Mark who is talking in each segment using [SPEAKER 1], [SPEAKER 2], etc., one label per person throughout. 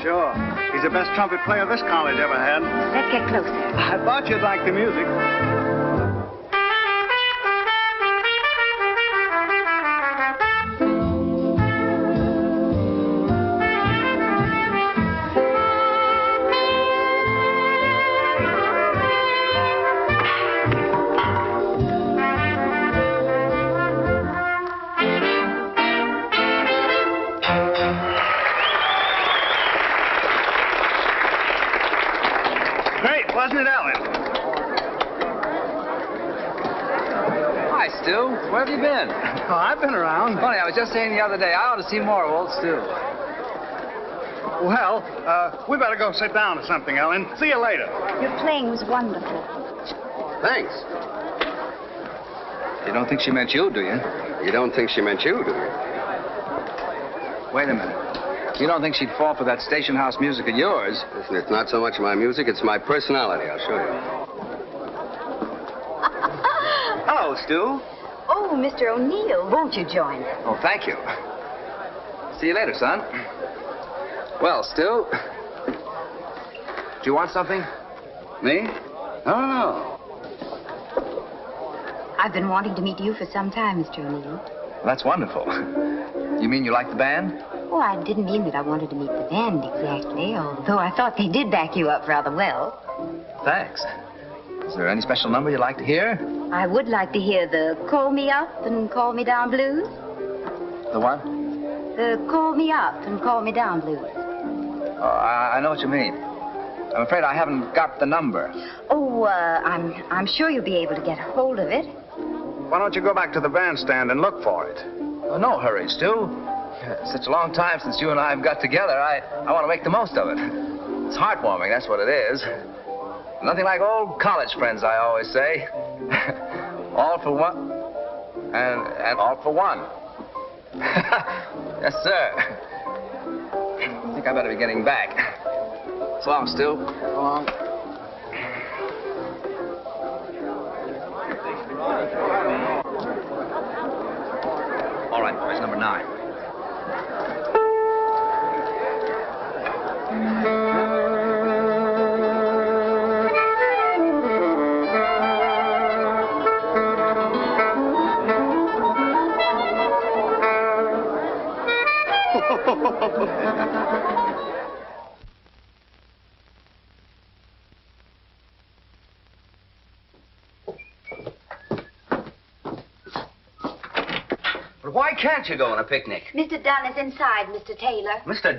[SPEAKER 1] Sure. He's the best trumpet player this college ever had.
[SPEAKER 2] Let's get closer.
[SPEAKER 1] I thought you'd like the music. Wasn't it, Ellen?
[SPEAKER 3] Hi, Stu. Where have you been?
[SPEAKER 1] Oh, I've been around.
[SPEAKER 3] Funny, I was just saying the other day, I ought to see more of old Stu.
[SPEAKER 1] Well, we better go sit down or something, Ellen. See you later.
[SPEAKER 2] Your playing was wonderful.
[SPEAKER 4] Thanks.
[SPEAKER 3] You don't think she meant you, do you?
[SPEAKER 4] You don't think she meant you, do you?
[SPEAKER 3] Wait a minute. You don't think she'd fall for that station house music of yours?
[SPEAKER 4] Listen, it's not so much my music, it's my personality. I'll show you.
[SPEAKER 1] Hello, Stu.
[SPEAKER 2] Oh, Mr. O'Neill, won't you join us?
[SPEAKER 3] Oh, thank you. See you later, son. Well, Stu, do you want something?
[SPEAKER 4] Me? No.
[SPEAKER 2] I've been wanting to meet you for some time, Mr. O'Neill.
[SPEAKER 3] Well, that's wonderful. You mean you like the band?
[SPEAKER 2] Oh, I didn't mean that I wanted to meet the band exactly, although I thought they did back you up rather well.
[SPEAKER 3] Thanks. Is there any special number you'd like to hear?
[SPEAKER 2] I would like to hear the Call Me Up and Call Me Down blues.
[SPEAKER 3] The what?
[SPEAKER 2] The Call Me Up and Call Me Down blues.
[SPEAKER 3] Oh, I know what you mean. I'm afraid I haven't got the number.
[SPEAKER 2] Oh, I'm sure you'll be able to get a hold of it.
[SPEAKER 1] Why don't you go back to the bandstand and look for it?
[SPEAKER 3] Oh, no hurry, Stu. Such a long time since you and I have got together, I want to make the most of it. It's heartwarming, that's what it is. Nothing like old college friends, I always say. All for one, and all for one. Yes, sir. I think I better be getting back. So long, Stu. So long. All right, boys, number 9.
[SPEAKER 4] But why can't you go on a picnic?
[SPEAKER 2] Mr. Dunn is inside, Mr. Taylor.
[SPEAKER 4] Mr.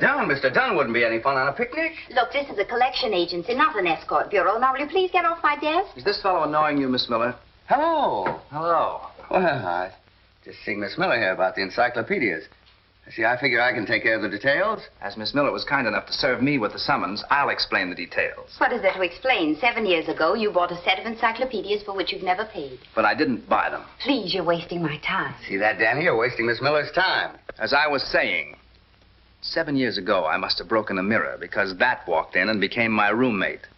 [SPEAKER 4] Dunn wouldn't be any fun on a picnic.
[SPEAKER 2] Look, this is a collection agency, not an escort bureau. Now, will you please get off my desk?
[SPEAKER 3] Is this fellow annoying you, Miss Miller?
[SPEAKER 4] Hello.
[SPEAKER 3] Hello.
[SPEAKER 4] Well, I just seen Miss Miller here about the encyclopedias. See, I figure I can take care of the details.
[SPEAKER 3] As Miss Miller was kind enough to serve me with the summons, I'll explain the details.
[SPEAKER 2] What is there to explain? 7 years ago, you bought a set of encyclopedias for which you've never paid.
[SPEAKER 3] But I didn't buy them.
[SPEAKER 2] Please, you're wasting my time.
[SPEAKER 4] See that, Danny? You're wasting Miss Miller's time.
[SPEAKER 3] As I was saying, 7 years ago, I must have broken a mirror because that walked in and became my roommate.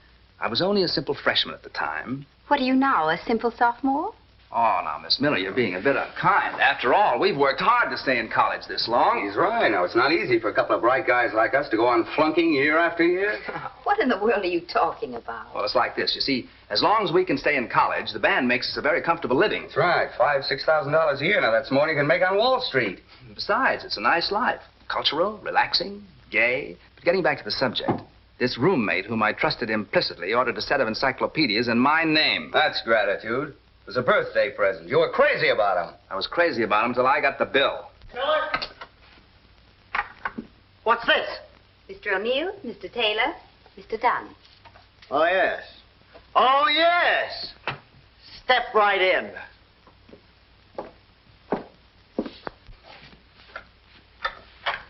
[SPEAKER 3] I was only a simple freshman at the time.
[SPEAKER 2] What are you now, a simple sophomore?
[SPEAKER 3] Oh, now, Miss Miller, you're being a bit unkind. After all, we've worked hard to stay in college this long.
[SPEAKER 4] He's right. Now, it's not easy for a couple of bright guys like us to go on flunking year after year.
[SPEAKER 2] What in the world are you talking about?
[SPEAKER 3] Well, it's like this. You see, as long as we can stay in college, the band makes us a very comfortable living.
[SPEAKER 4] That's right. $5,000-6,000 a year. Now, that's more than you can make on Wall Street.
[SPEAKER 3] Besides, it's a nice life. Cultural, relaxing, gay. But getting back to the subject, this roommate whom I trusted implicitly ordered a set of encyclopedias in my name.
[SPEAKER 4] That's gratitude. It was a birthday present. You were crazy about him.
[SPEAKER 3] I was crazy about him until I got the bill.
[SPEAKER 5] Miller? What's this?
[SPEAKER 2] Mr. O'Neill, Mr. Taylor, Mr. Dunn.
[SPEAKER 5] Oh, yes. Oh, yes. Step right in.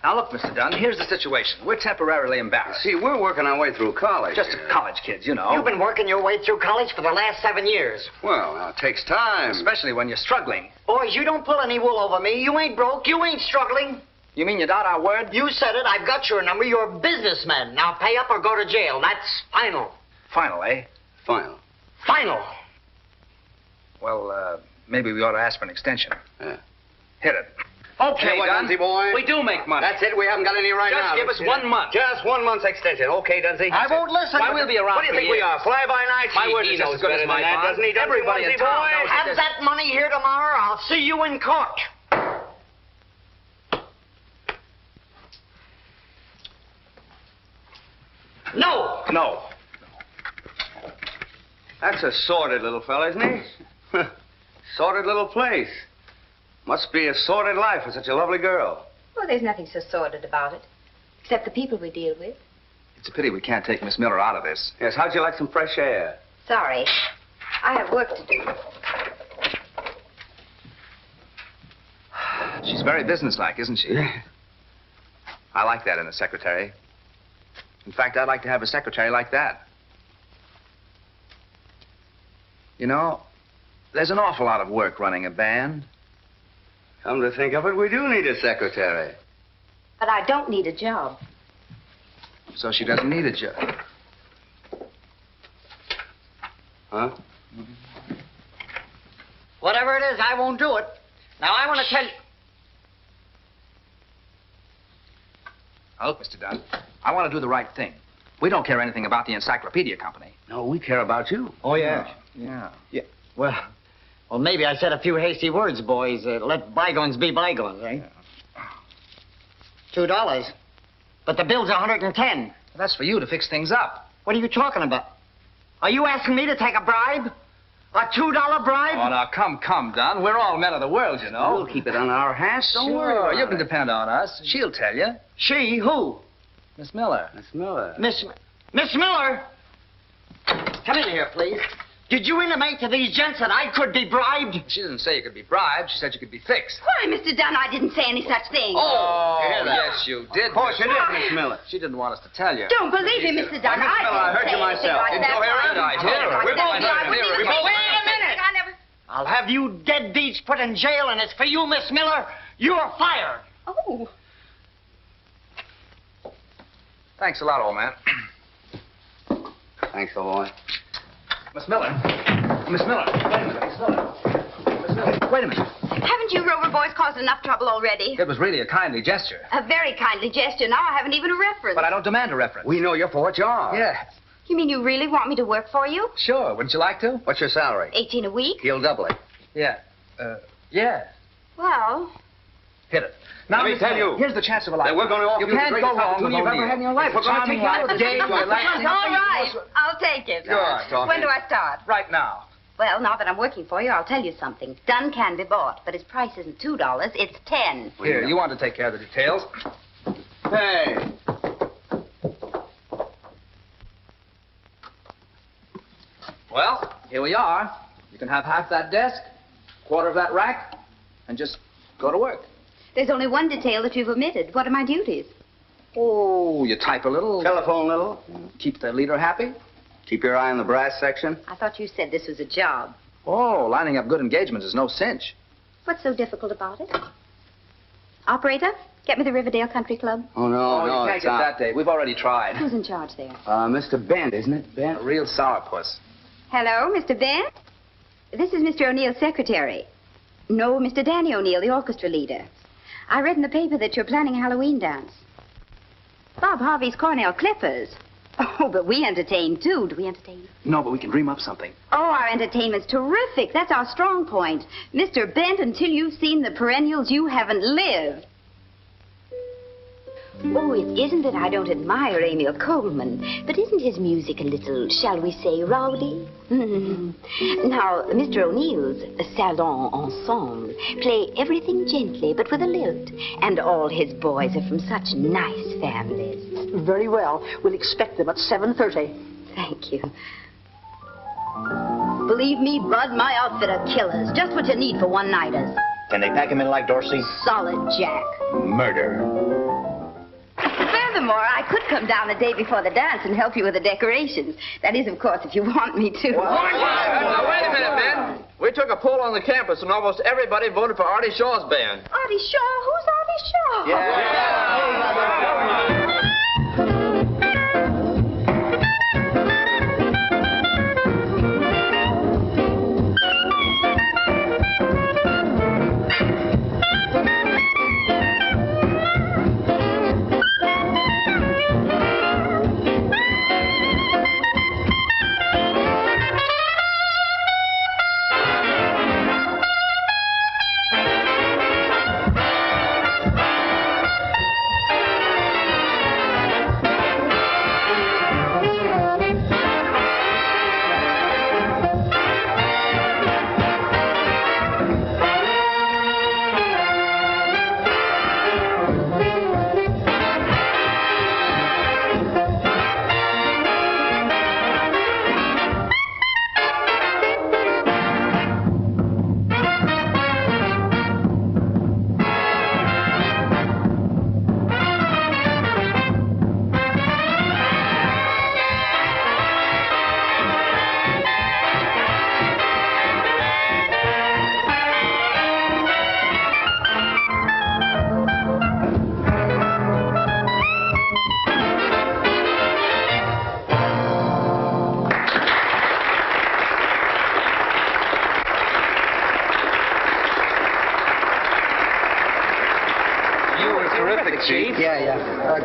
[SPEAKER 3] Now, look, Mr. Dunn, here's the situation. We're temporarily embarrassed.
[SPEAKER 4] See, we're working our way through college.
[SPEAKER 3] Just college kids, you know.
[SPEAKER 5] You've been working your way through college for the last 7 years.
[SPEAKER 4] Well, now, it takes time.
[SPEAKER 3] Especially when you're struggling.
[SPEAKER 5] Boys, you don't pull any wool over me. You ain't broke. You ain't struggling.
[SPEAKER 3] You mean you doubt our word?
[SPEAKER 5] You said it. I've got your number. You're a businessman. Now pay up or go to jail. That's final.
[SPEAKER 3] Final, eh?
[SPEAKER 4] Final.
[SPEAKER 5] Final.
[SPEAKER 3] Well, maybe we ought to ask for an extension.
[SPEAKER 4] Yeah.
[SPEAKER 3] Hit it. Okay,
[SPEAKER 4] what,
[SPEAKER 3] Dunsey,
[SPEAKER 4] Dunsey boy?
[SPEAKER 3] We do make money.
[SPEAKER 4] That's it. We haven't got any right
[SPEAKER 3] Just
[SPEAKER 4] now.
[SPEAKER 3] give us 1 month.
[SPEAKER 4] Just 1 month's extension. Okay, Dunsey?
[SPEAKER 5] I won't listen.
[SPEAKER 3] Why, we'll be around
[SPEAKER 4] What do you
[SPEAKER 3] for
[SPEAKER 4] think we
[SPEAKER 3] years.
[SPEAKER 4] are? Fly-by-night? My word
[SPEAKER 3] He
[SPEAKER 4] is
[SPEAKER 3] knows
[SPEAKER 4] as good
[SPEAKER 3] better
[SPEAKER 4] as
[SPEAKER 3] than
[SPEAKER 4] my
[SPEAKER 3] that,
[SPEAKER 4] bond.
[SPEAKER 3] doesn't he?
[SPEAKER 4] Everybody in town knows
[SPEAKER 5] Have that money here tomorrow. I'll see you in court. No.
[SPEAKER 3] No.
[SPEAKER 4] That's a sordid little fella, isn't he? Sordid little place. Must be a sordid life for such a lovely girl.
[SPEAKER 2] Well, there's nothing so sordid about it, except the people we deal with.
[SPEAKER 3] It's a pity we can't take Miss Miller out of this.
[SPEAKER 4] Yes, how'd you like some fresh air?
[SPEAKER 2] Sorry. I have work to do.
[SPEAKER 3] She's very businesslike, isn't she? I like that in a secretary. In fact, I'd like to have a secretary like that. You know, there's an awful lot of work running a band.
[SPEAKER 4] Come to think of it, we do need a secretary.
[SPEAKER 2] But I don't need a job.
[SPEAKER 3] So she doesn't need a job.
[SPEAKER 4] Huh?
[SPEAKER 5] Whatever it is, I won't do it. Now, I want to tell you...
[SPEAKER 3] Now, look, Mr. Dunn, I want to do the right thing. We don't care anything about the Encyclopedia Company.
[SPEAKER 4] No, we care about you.
[SPEAKER 5] Oh, yeah.
[SPEAKER 3] Yeah.
[SPEAKER 5] Yeah. Well, maybe I said a few hasty words, boys. Let bygones be bygones, eh? $2. But the bill's 110.
[SPEAKER 3] That's for you to fix things up.
[SPEAKER 5] What are you talking about? Are you asking me to take a bribe? A $2 bribe?
[SPEAKER 3] Oh, now, come, Dunn. We're all men of the world, you know.
[SPEAKER 4] We'll keep it on our hats. Don't worry
[SPEAKER 3] Sure,
[SPEAKER 4] about
[SPEAKER 3] you can
[SPEAKER 4] it.
[SPEAKER 3] depend on us. She'll tell you.
[SPEAKER 5] She? Who?
[SPEAKER 3] Miss Miller.
[SPEAKER 4] Miss Miller.
[SPEAKER 5] Miss Miller? Come in here, please. Did you intimate to these gents that I could be bribed?
[SPEAKER 3] She didn't say you could be bribed. She said you could be fixed.
[SPEAKER 2] Why, Mr. Dunn, I didn't say any such thing.
[SPEAKER 3] Oh,
[SPEAKER 4] hear that?
[SPEAKER 3] yes, you did.
[SPEAKER 4] Of course you did, Miss Miller.
[SPEAKER 3] She didn't want us to tell you.
[SPEAKER 2] Don't believe him, Mr. Dunn.
[SPEAKER 4] Miss Miller, I heard you myself.
[SPEAKER 2] Like
[SPEAKER 3] Didn't
[SPEAKER 2] that.
[SPEAKER 3] you hear it? I hear it.
[SPEAKER 2] We're both
[SPEAKER 3] We both
[SPEAKER 2] Wait
[SPEAKER 3] heard
[SPEAKER 2] a minute. I never...
[SPEAKER 5] I'll have you deadbeats put in jail, and it's for you, Miss Miller. You're fired.
[SPEAKER 2] Oh.
[SPEAKER 3] Thanks a lot, old man.
[SPEAKER 4] Thanks, old boy.
[SPEAKER 3] Miss Miller. Miss Miller. Wait a minute. Miss Miller. Miss Miller. Wait a minute.
[SPEAKER 2] Haven't you Rover boys caused enough trouble already?
[SPEAKER 3] It was really a kindly gesture.
[SPEAKER 2] A very kindly gesture. Now I haven't even a reference.
[SPEAKER 3] But I don't demand a reference.
[SPEAKER 4] We know you're for what you are.
[SPEAKER 3] Yes.
[SPEAKER 2] You mean you really want me to work for you?
[SPEAKER 3] Sure. Wouldn't you like to?
[SPEAKER 4] What's your salary?
[SPEAKER 2] 18 a week?
[SPEAKER 4] He'll double it.
[SPEAKER 3] Yeah. Yeah.
[SPEAKER 2] Well,
[SPEAKER 3] Hit it. Now,
[SPEAKER 4] Let me
[SPEAKER 3] Miss
[SPEAKER 4] tell
[SPEAKER 3] Miller,
[SPEAKER 4] you
[SPEAKER 3] here's the chance of a lifetime.
[SPEAKER 4] that we're going to offer
[SPEAKER 3] You
[SPEAKER 4] you the
[SPEAKER 3] can't
[SPEAKER 4] greatest
[SPEAKER 3] go wrong with
[SPEAKER 4] opportunity you've ever
[SPEAKER 3] O'Neill.
[SPEAKER 4] had in your life.
[SPEAKER 3] We're going to take you out gay,
[SPEAKER 2] all
[SPEAKER 3] relaxing.
[SPEAKER 2] right. I'll take it.
[SPEAKER 4] Good.
[SPEAKER 2] When do I start?
[SPEAKER 3] Right now.
[SPEAKER 2] Well, now that I'm working for you, I'll tell you something. Dunn can be bought, but his price isn't $2, it's 10.
[SPEAKER 3] Here, you want to take care of the details.
[SPEAKER 4] Hey.
[SPEAKER 3] Well, here we are. You can have half that desk, quarter of that rack, and just go to work.
[SPEAKER 2] There's only one detail that you've omitted. What are my duties?
[SPEAKER 3] Oh, you type a little.
[SPEAKER 4] Telephone a little.
[SPEAKER 3] Keep the leader happy.
[SPEAKER 4] Keep your eye on the brass section.
[SPEAKER 2] I thought you said this was a job.
[SPEAKER 3] Oh, lining up good engagements is no cinch.
[SPEAKER 2] What's so difficult about it? Operator, get me the Riverdale Country Club.
[SPEAKER 4] Oh, no,
[SPEAKER 3] you can't
[SPEAKER 4] it's
[SPEAKER 3] get
[SPEAKER 4] not.
[SPEAKER 3] that date. We've already tried.
[SPEAKER 2] Who's in charge there?
[SPEAKER 4] Mr. Bent, isn't it?
[SPEAKER 3] A
[SPEAKER 4] Bent?
[SPEAKER 3] real sourpuss.
[SPEAKER 2] Hello, Mr. Bent? This is Mr. O'Neill's secretary. No, Mr. Danny O'Neill, the orchestra leader. I read in the paper that you're planning a Halloween dance. Bob Harvey's Cornell Clippers. Oh, but we entertain, too. Do we entertain?
[SPEAKER 3] No, but we can dream up something.
[SPEAKER 2] Oh, our entertainment's terrific. That's our strong point. Mr. Bent, until you've seen the perennials, you haven't lived. Oh, it isn't that I don't admire Emil Coleman, but isn't his music a little, shall we say, rowdy? Now, Mr. O'Neill's Salon Ensemble play everything gently, but with a lilt. And all his boys are from such nice families.
[SPEAKER 6] Very well. We'll expect them at 7:30.
[SPEAKER 2] Thank you. Believe me, Bud, my outfit are killers. Just what you need for one-nighters.
[SPEAKER 7] Can they pack him in like Dorsey?
[SPEAKER 2] Solid Jack.
[SPEAKER 7] Murder.
[SPEAKER 2] Furthermore, I could come down the day before the dance and help you with the decorations. That is, of course, if you want me to.
[SPEAKER 8] Now, wait a minute, Ben. We took a poll on the campus, and almost everybody voted for Artie Shaw's band.
[SPEAKER 2] Artie Shaw? Who's Artie Shaw?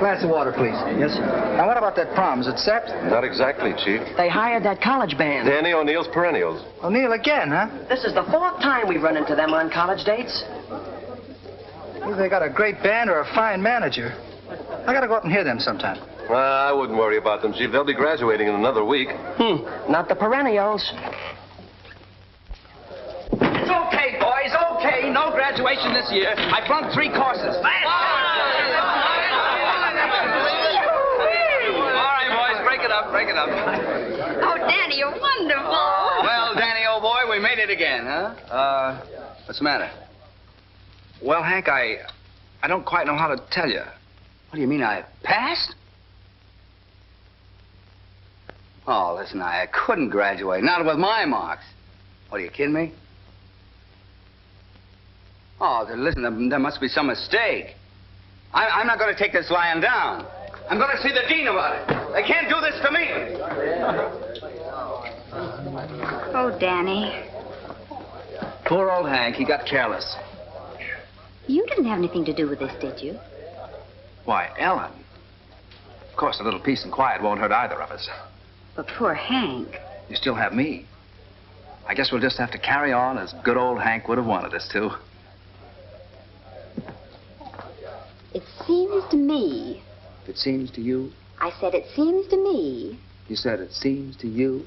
[SPEAKER 3] glass of water, please.
[SPEAKER 9] Yes, sir.
[SPEAKER 3] Now, what about that prom? Is it set?
[SPEAKER 10] Not exactly, Chief.
[SPEAKER 6] They hired that college band.
[SPEAKER 10] Danny O'Neill's Perennials.
[SPEAKER 3] O'Neill again, huh?
[SPEAKER 6] This is the 4th time we've run into them on college dates.
[SPEAKER 3] Either they got a great band or a fine manager. I gotta go up and hear them sometime.
[SPEAKER 10] I wouldn't worry about them, Chief. They'll be graduating in another week.
[SPEAKER 6] Not the Perennials.
[SPEAKER 3] It's okay, boys, okay. No graduation this year. I flunked 3 courses. All right, boys, break it up, break it up.
[SPEAKER 2] Oh, Danny, you're wonderful.
[SPEAKER 4] Well, Danny, old boy, we made it again, huh? What's the matter?
[SPEAKER 3] Well, Hank, I don't quite know how to tell you.
[SPEAKER 4] What do you mean, I passed? Oh, listen, I couldn't graduate. Not with my marks. What, are you kidding me? Oh, listen, there must be some mistake. I'm not going to take this lying down. I'm going to see the dean about it. They can't do this to me.
[SPEAKER 2] Oh, Danny.
[SPEAKER 3] Poor old Hank, he got careless.
[SPEAKER 2] You didn't have anything to do with this, did you?
[SPEAKER 3] Why, Ellen. Of course, a little peace and quiet won't hurt either of us.
[SPEAKER 2] But poor Hank.
[SPEAKER 3] You still have me. I guess we'll just have to carry on as good old Hank would have wanted us to.
[SPEAKER 2] It seems to me.
[SPEAKER 3] It seems to you?
[SPEAKER 2] I said it seems to me.
[SPEAKER 3] You said it seems to you?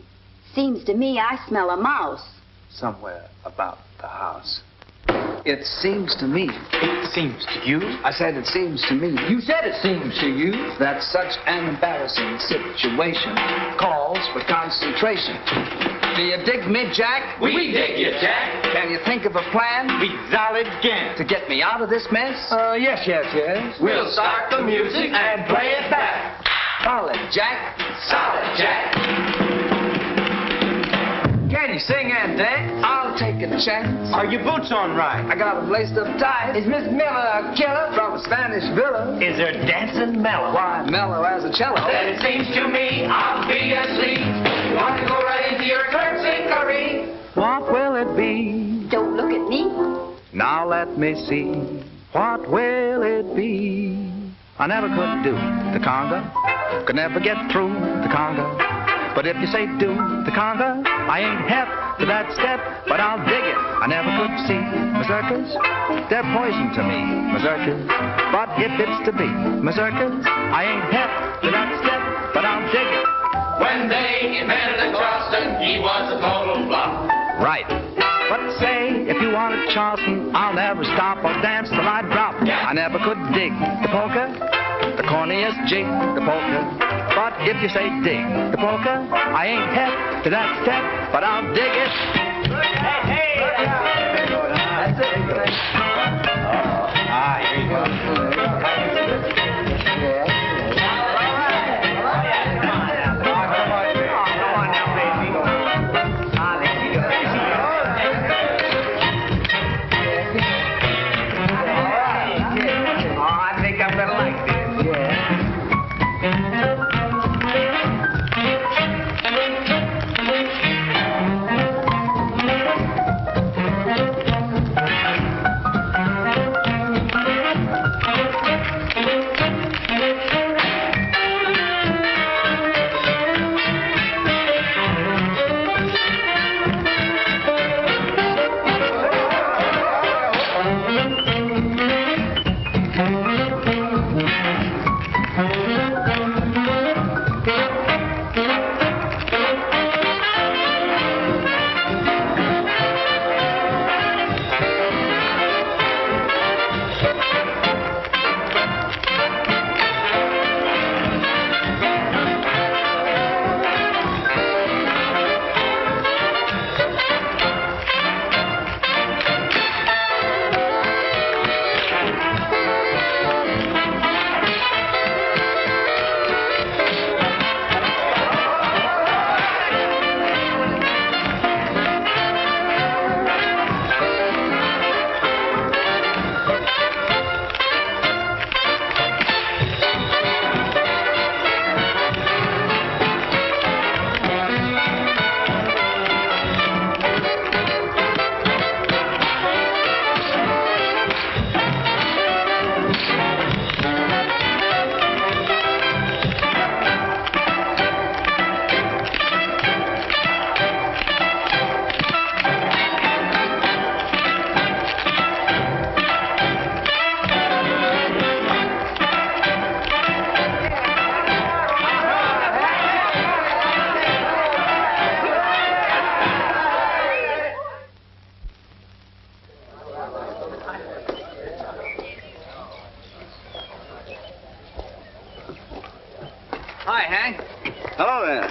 [SPEAKER 2] Seems to me I smell a mouse.
[SPEAKER 3] Somewhere about the house. It seems to me.
[SPEAKER 9] It seems to you?
[SPEAKER 3] I said it seems to me.
[SPEAKER 9] You said it seems to you.
[SPEAKER 3] That such an embarrassing situation calls for concentration. Do you dig me, Jack?
[SPEAKER 8] We dig you, Jack.
[SPEAKER 3] Can you think of a plan?
[SPEAKER 9] We solid again.
[SPEAKER 3] To get me out of this mess?
[SPEAKER 9] Yes.
[SPEAKER 8] We'll start the music and play it back.
[SPEAKER 3] Solid, Jack.
[SPEAKER 8] Solid, Jack.
[SPEAKER 3] Can you sing and dance? I'll take a chance.
[SPEAKER 9] Are your boots on right?
[SPEAKER 3] I got them laced up tight. Is Miss Miller a killer from a Spanish villa?
[SPEAKER 9] Is her dancing mellow?
[SPEAKER 3] Why, mellow as a cello.
[SPEAKER 8] Then it seems to me I'll be asleep. You want to go right into your terpsichore?
[SPEAKER 3] What will it be?
[SPEAKER 2] Don't look at me.
[SPEAKER 3] Now let me see. What will it be? I never could do the conga. Could never get through the conga. But if you say do the conga, I ain't hep to that step, but I'll dig it. I never could see mazurkas. They're poison to me, mazurkas. But if it's to be mazurkas, I ain't hep to that step, but I'll dig it.
[SPEAKER 8] When they invented the Charleston, he was a total flop.
[SPEAKER 3] Right. But say, if you wanted Charleston, I'll never stop or dance till I drop. I never could dig the polka, the corniest jig, the polka. But if you say dig the polka, I ain't hep to that step, but I'll dig it. Hey! That's it. Here you go. Hi, Hank.
[SPEAKER 4] Hello there.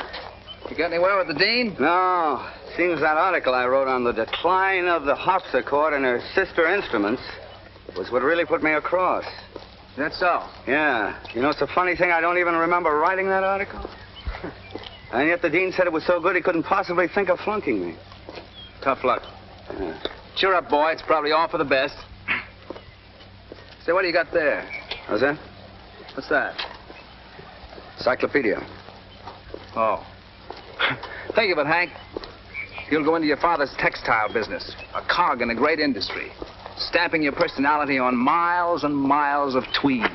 [SPEAKER 3] You got anywhere with the dean?
[SPEAKER 4] No. Seems that article I wrote on the decline of the harpsichord and her sister instruments was what really put me across.
[SPEAKER 3] That's so.
[SPEAKER 4] Yeah. You know, it's a funny thing. I don't even remember writing that article. And yet the dean said it was so good he couldn't possibly think of flunking me.
[SPEAKER 3] Tough luck.
[SPEAKER 4] Yeah.
[SPEAKER 3] Cheer up, boy. It's probably all for the best. Say, what do you got there?
[SPEAKER 4] How's that?
[SPEAKER 3] What's that?
[SPEAKER 4] Encyclopedia.
[SPEAKER 3] Oh. Think of it, Hank. You'll go into your father's textile business, a cog in a great industry, stamping your personality on miles and miles of tweed,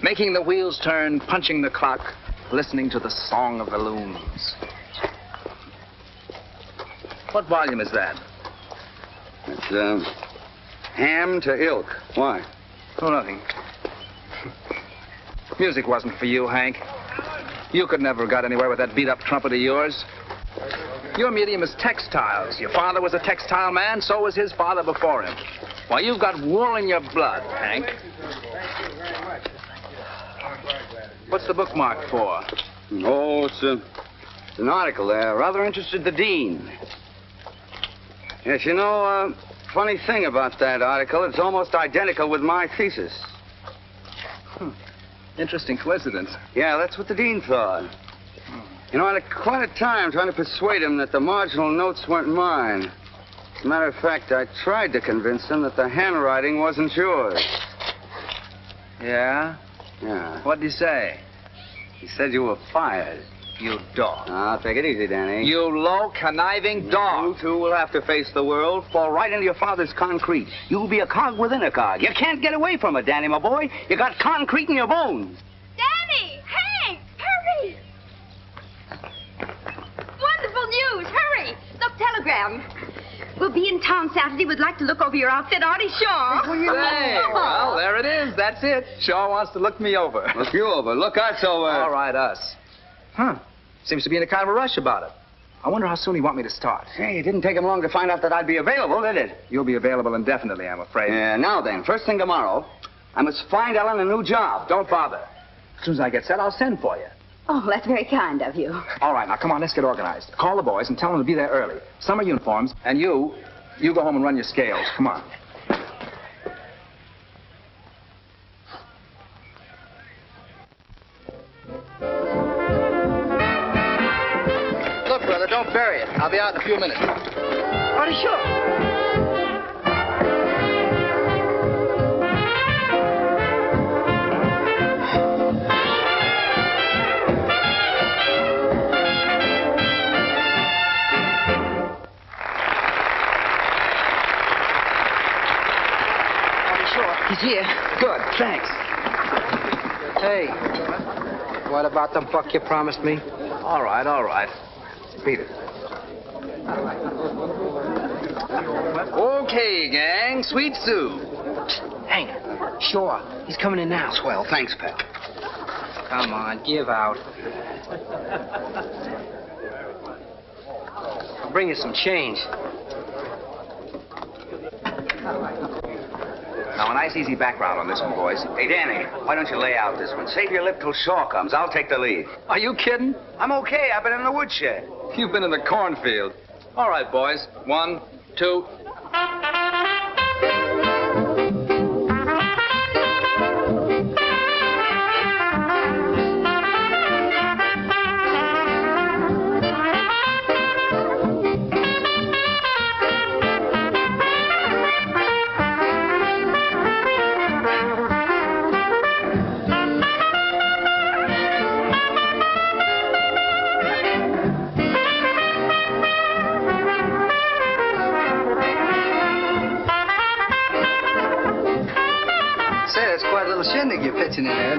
[SPEAKER 3] making the wheels turn, punching the clock, listening to the song of the looms. What volume is that?
[SPEAKER 4] It's, Ham to Ilk. Why?
[SPEAKER 3] Oh, nothing. Music wasn't for you, Hank. You could never have got anywhere with that beat-up trumpet of yours. Your medium is textiles. Your father was a textile man, so was his father before him. Why, you've got wool in your blood, Hank. What's the bookmark for?
[SPEAKER 4] Oh, it's an article there. Rather interested the dean. Yes, you know, funny thing about that article, it's almost identical with my thesis.
[SPEAKER 3] Interesting coincidence.
[SPEAKER 4] Yeah, that's what the dean thought. You know, I had quite a time trying to persuade him that the marginal notes weren't mine. As a matter of fact, I tried to convince him that the handwriting wasn't yours.
[SPEAKER 3] Yeah?
[SPEAKER 4] Yeah.
[SPEAKER 3] What'd he say?
[SPEAKER 4] He said you were fired.
[SPEAKER 3] You dog.
[SPEAKER 4] Now, take it easy, Danny.
[SPEAKER 3] You low, conniving dog.
[SPEAKER 4] You two will have to face the world, fall right into your father's concrete. You'll be a cog within a cog. You can't get away from it, Danny, my boy. You got concrete in your bones.
[SPEAKER 2] Danny! Hank! Hurry! Wonderful news! Hurry! Look, telegram. We'll be in town Saturday. We'd like to look over your outfit, Artie Shaw.
[SPEAKER 3] Say, well, there it is. That's it. Shaw wants to look me over.
[SPEAKER 4] Look you over. Look us over.
[SPEAKER 3] All right, us. Huh. Seems to be in a kind of a rush about it. I wonder how soon he want me to start.
[SPEAKER 4] Hey, it didn't take him long to find out that I'd be available, did it?
[SPEAKER 3] You'll be available indefinitely, I'm afraid.
[SPEAKER 4] Yeah, now then, first thing tomorrow, I must find Ellen a new job.
[SPEAKER 3] Don't bother. As soon as I get set, I'll send for you.
[SPEAKER 2] Oh, that's very kind of you.
[SPEAKER 3] All right, now, come on, let's get organized. Call the boys and tell them to be there early. Summer uniforms, and you go home and run your scales. Come on. Look, brother, don't bury it. I'll be out in a few minutes.
[SPEAKER 5] Artie Shaw.
[SPEAKER 3] He's here. Good, thanks.
[SPEAKER 6] Hey, what about the buck you promised me?
[SPEAKER 3] All right, all right. Beat it. Okay, gang. Sweet Sue.
[SPEAKER 6] Hank, sure. He's coming in now.
[SPEAKER 4] Swell, thanks, Pep.
[SPEAKER 6] Come on, give out. I'll bring you some change.
[SPEAKER 3] Now, a nice, easy background on this one, boys.
[SPEAKER 4] Hey, Danny, why don't you lay out this one? Save your lip till Shaw comes. I'll take the lead.
[SPEAKER 3] Are you kidding?
[SPEAKER 4] I'm okay. I've been in the woodshed.
[SPEAKER 3] You've been in the cornfield. All right, boys. 1, 2.
[SPEAKER 6] Shindig you're pitching in there.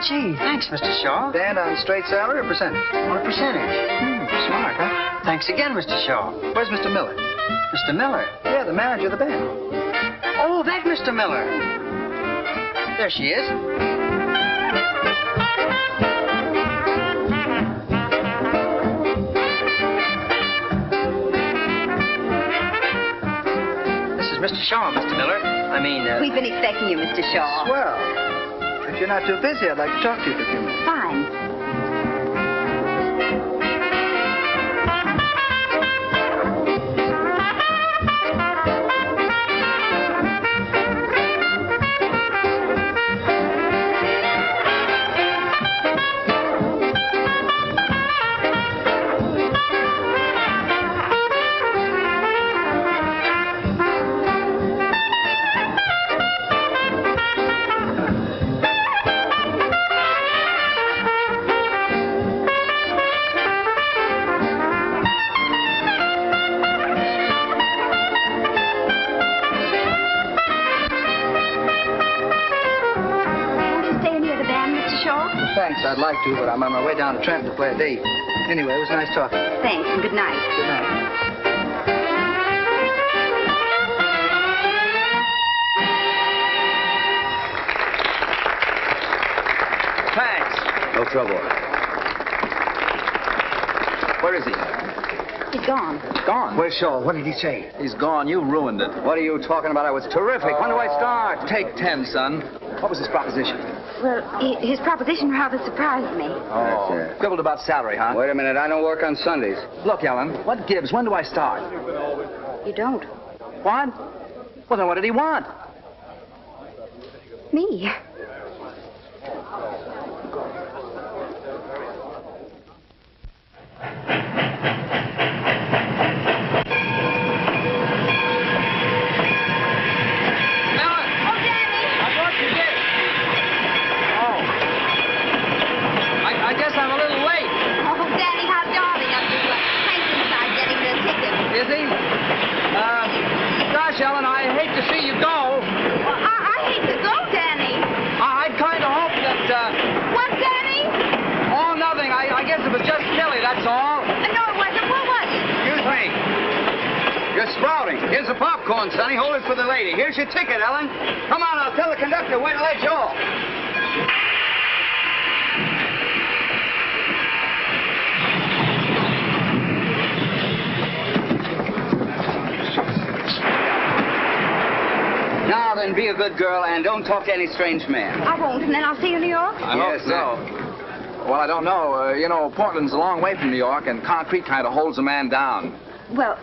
[SPEAKER 6] Gee, thanks, Mr. Shaw.
[SPEAKER 3] Band on straight salary or percentage?
[SPEAKER 6] On a percentage. Smart, huh? Thanks again, Mr. Shaw.
[SPEAKER 3] Where's Mr. Miller?
[SPEAKER 6] Mr. Miller?
[SPEAKER 3] Yeah, the manager of the band.
[SPEAKER 6] Oh, that Mr. Miller. There she is. This is Mr. Shaw, Mr. Miller. I mean,
[SPEAKER 2] We've been expecting you, Mr. Shaw.
[SPEAKER 3] Swell. If you're not too busy, I'd like to talk to you for a few minutes.
[SPEAKER 2] Fine.
[SPEAKER 6] dance. I'd like to, but I'm on my way down to Trenton to play a date. Anyway, it was nice talking.
[SPEAKER 2] Thanks, and good night.
[SPEAKER 6] Good night.
[SPEAKER 3] Thanks.
[SPEAKER 4] No trouble.
[SPEAKER 3] Where is he?
[SPEAKER 2] He's gone.
[SPEAKER 3] Gone.
[SPEAKER 4] Where's Shaw? What did he say?
[SPEAKER 3] He's gone. You ruined it.
[SPEAKER 4] What are you talking about? It was terrific. When do I start?
[SPEAKER 3] Take 10, son. What was his proposition?
[SPEAKER 2] Well, his proposition rather surprised me.
[SPEAKER 3] Oh,
[SPEAKER 4] That's it.
[SPEAKER 3] quibbled about salary, huh?
[SPEAKER 4] Wait a minute. I don't work on Sundays.
[SPEAKER 3] Look, Ellen, what gives? When do I start?
[SPEAKER 2] You don't.
[SPEAKER 3] What? Well, then what did he want?
[SPEAKER 2] Me.
[SPEAKER 3] I guess I'm a little late.
[SPEAKER 2] Oh, Danny, how darling of you. Hank's inside getting the ticket.
[SPEAKER 3] Is he? Gosh, Ellen, I hate to see you go.
[SPEAKER 2] Well, I hate to go, Danny.
[SPEAKER 3] I'd kind of hoped that,
[SPEAKER 2] What, Danny?
[SPEAKER 3] Oh, nothing. I guess it was just Kelly, that's all.
[SPEAKER 2] No, it wasn't. What was it?
[SPEAKER 4] Excuse me. You're sprouting. Here's the popcorn, Sonny. Hold it for the lady. Here's your ticket, Ellen. Come on, I'll tell the conductor where to let you off. Now then, be a good girl and don't talk to any strange man.
[SPEAKER 2] I won't, and then I'll see you in New York.
[SPEAKER 3] I
[SPEAKER 4] Yes,
[SPEAKER 3] hope so. Well, I don't know. You know, Portland's a long way from New York, and concrete kind of holds a man down.
[SPEAKER 2] Well,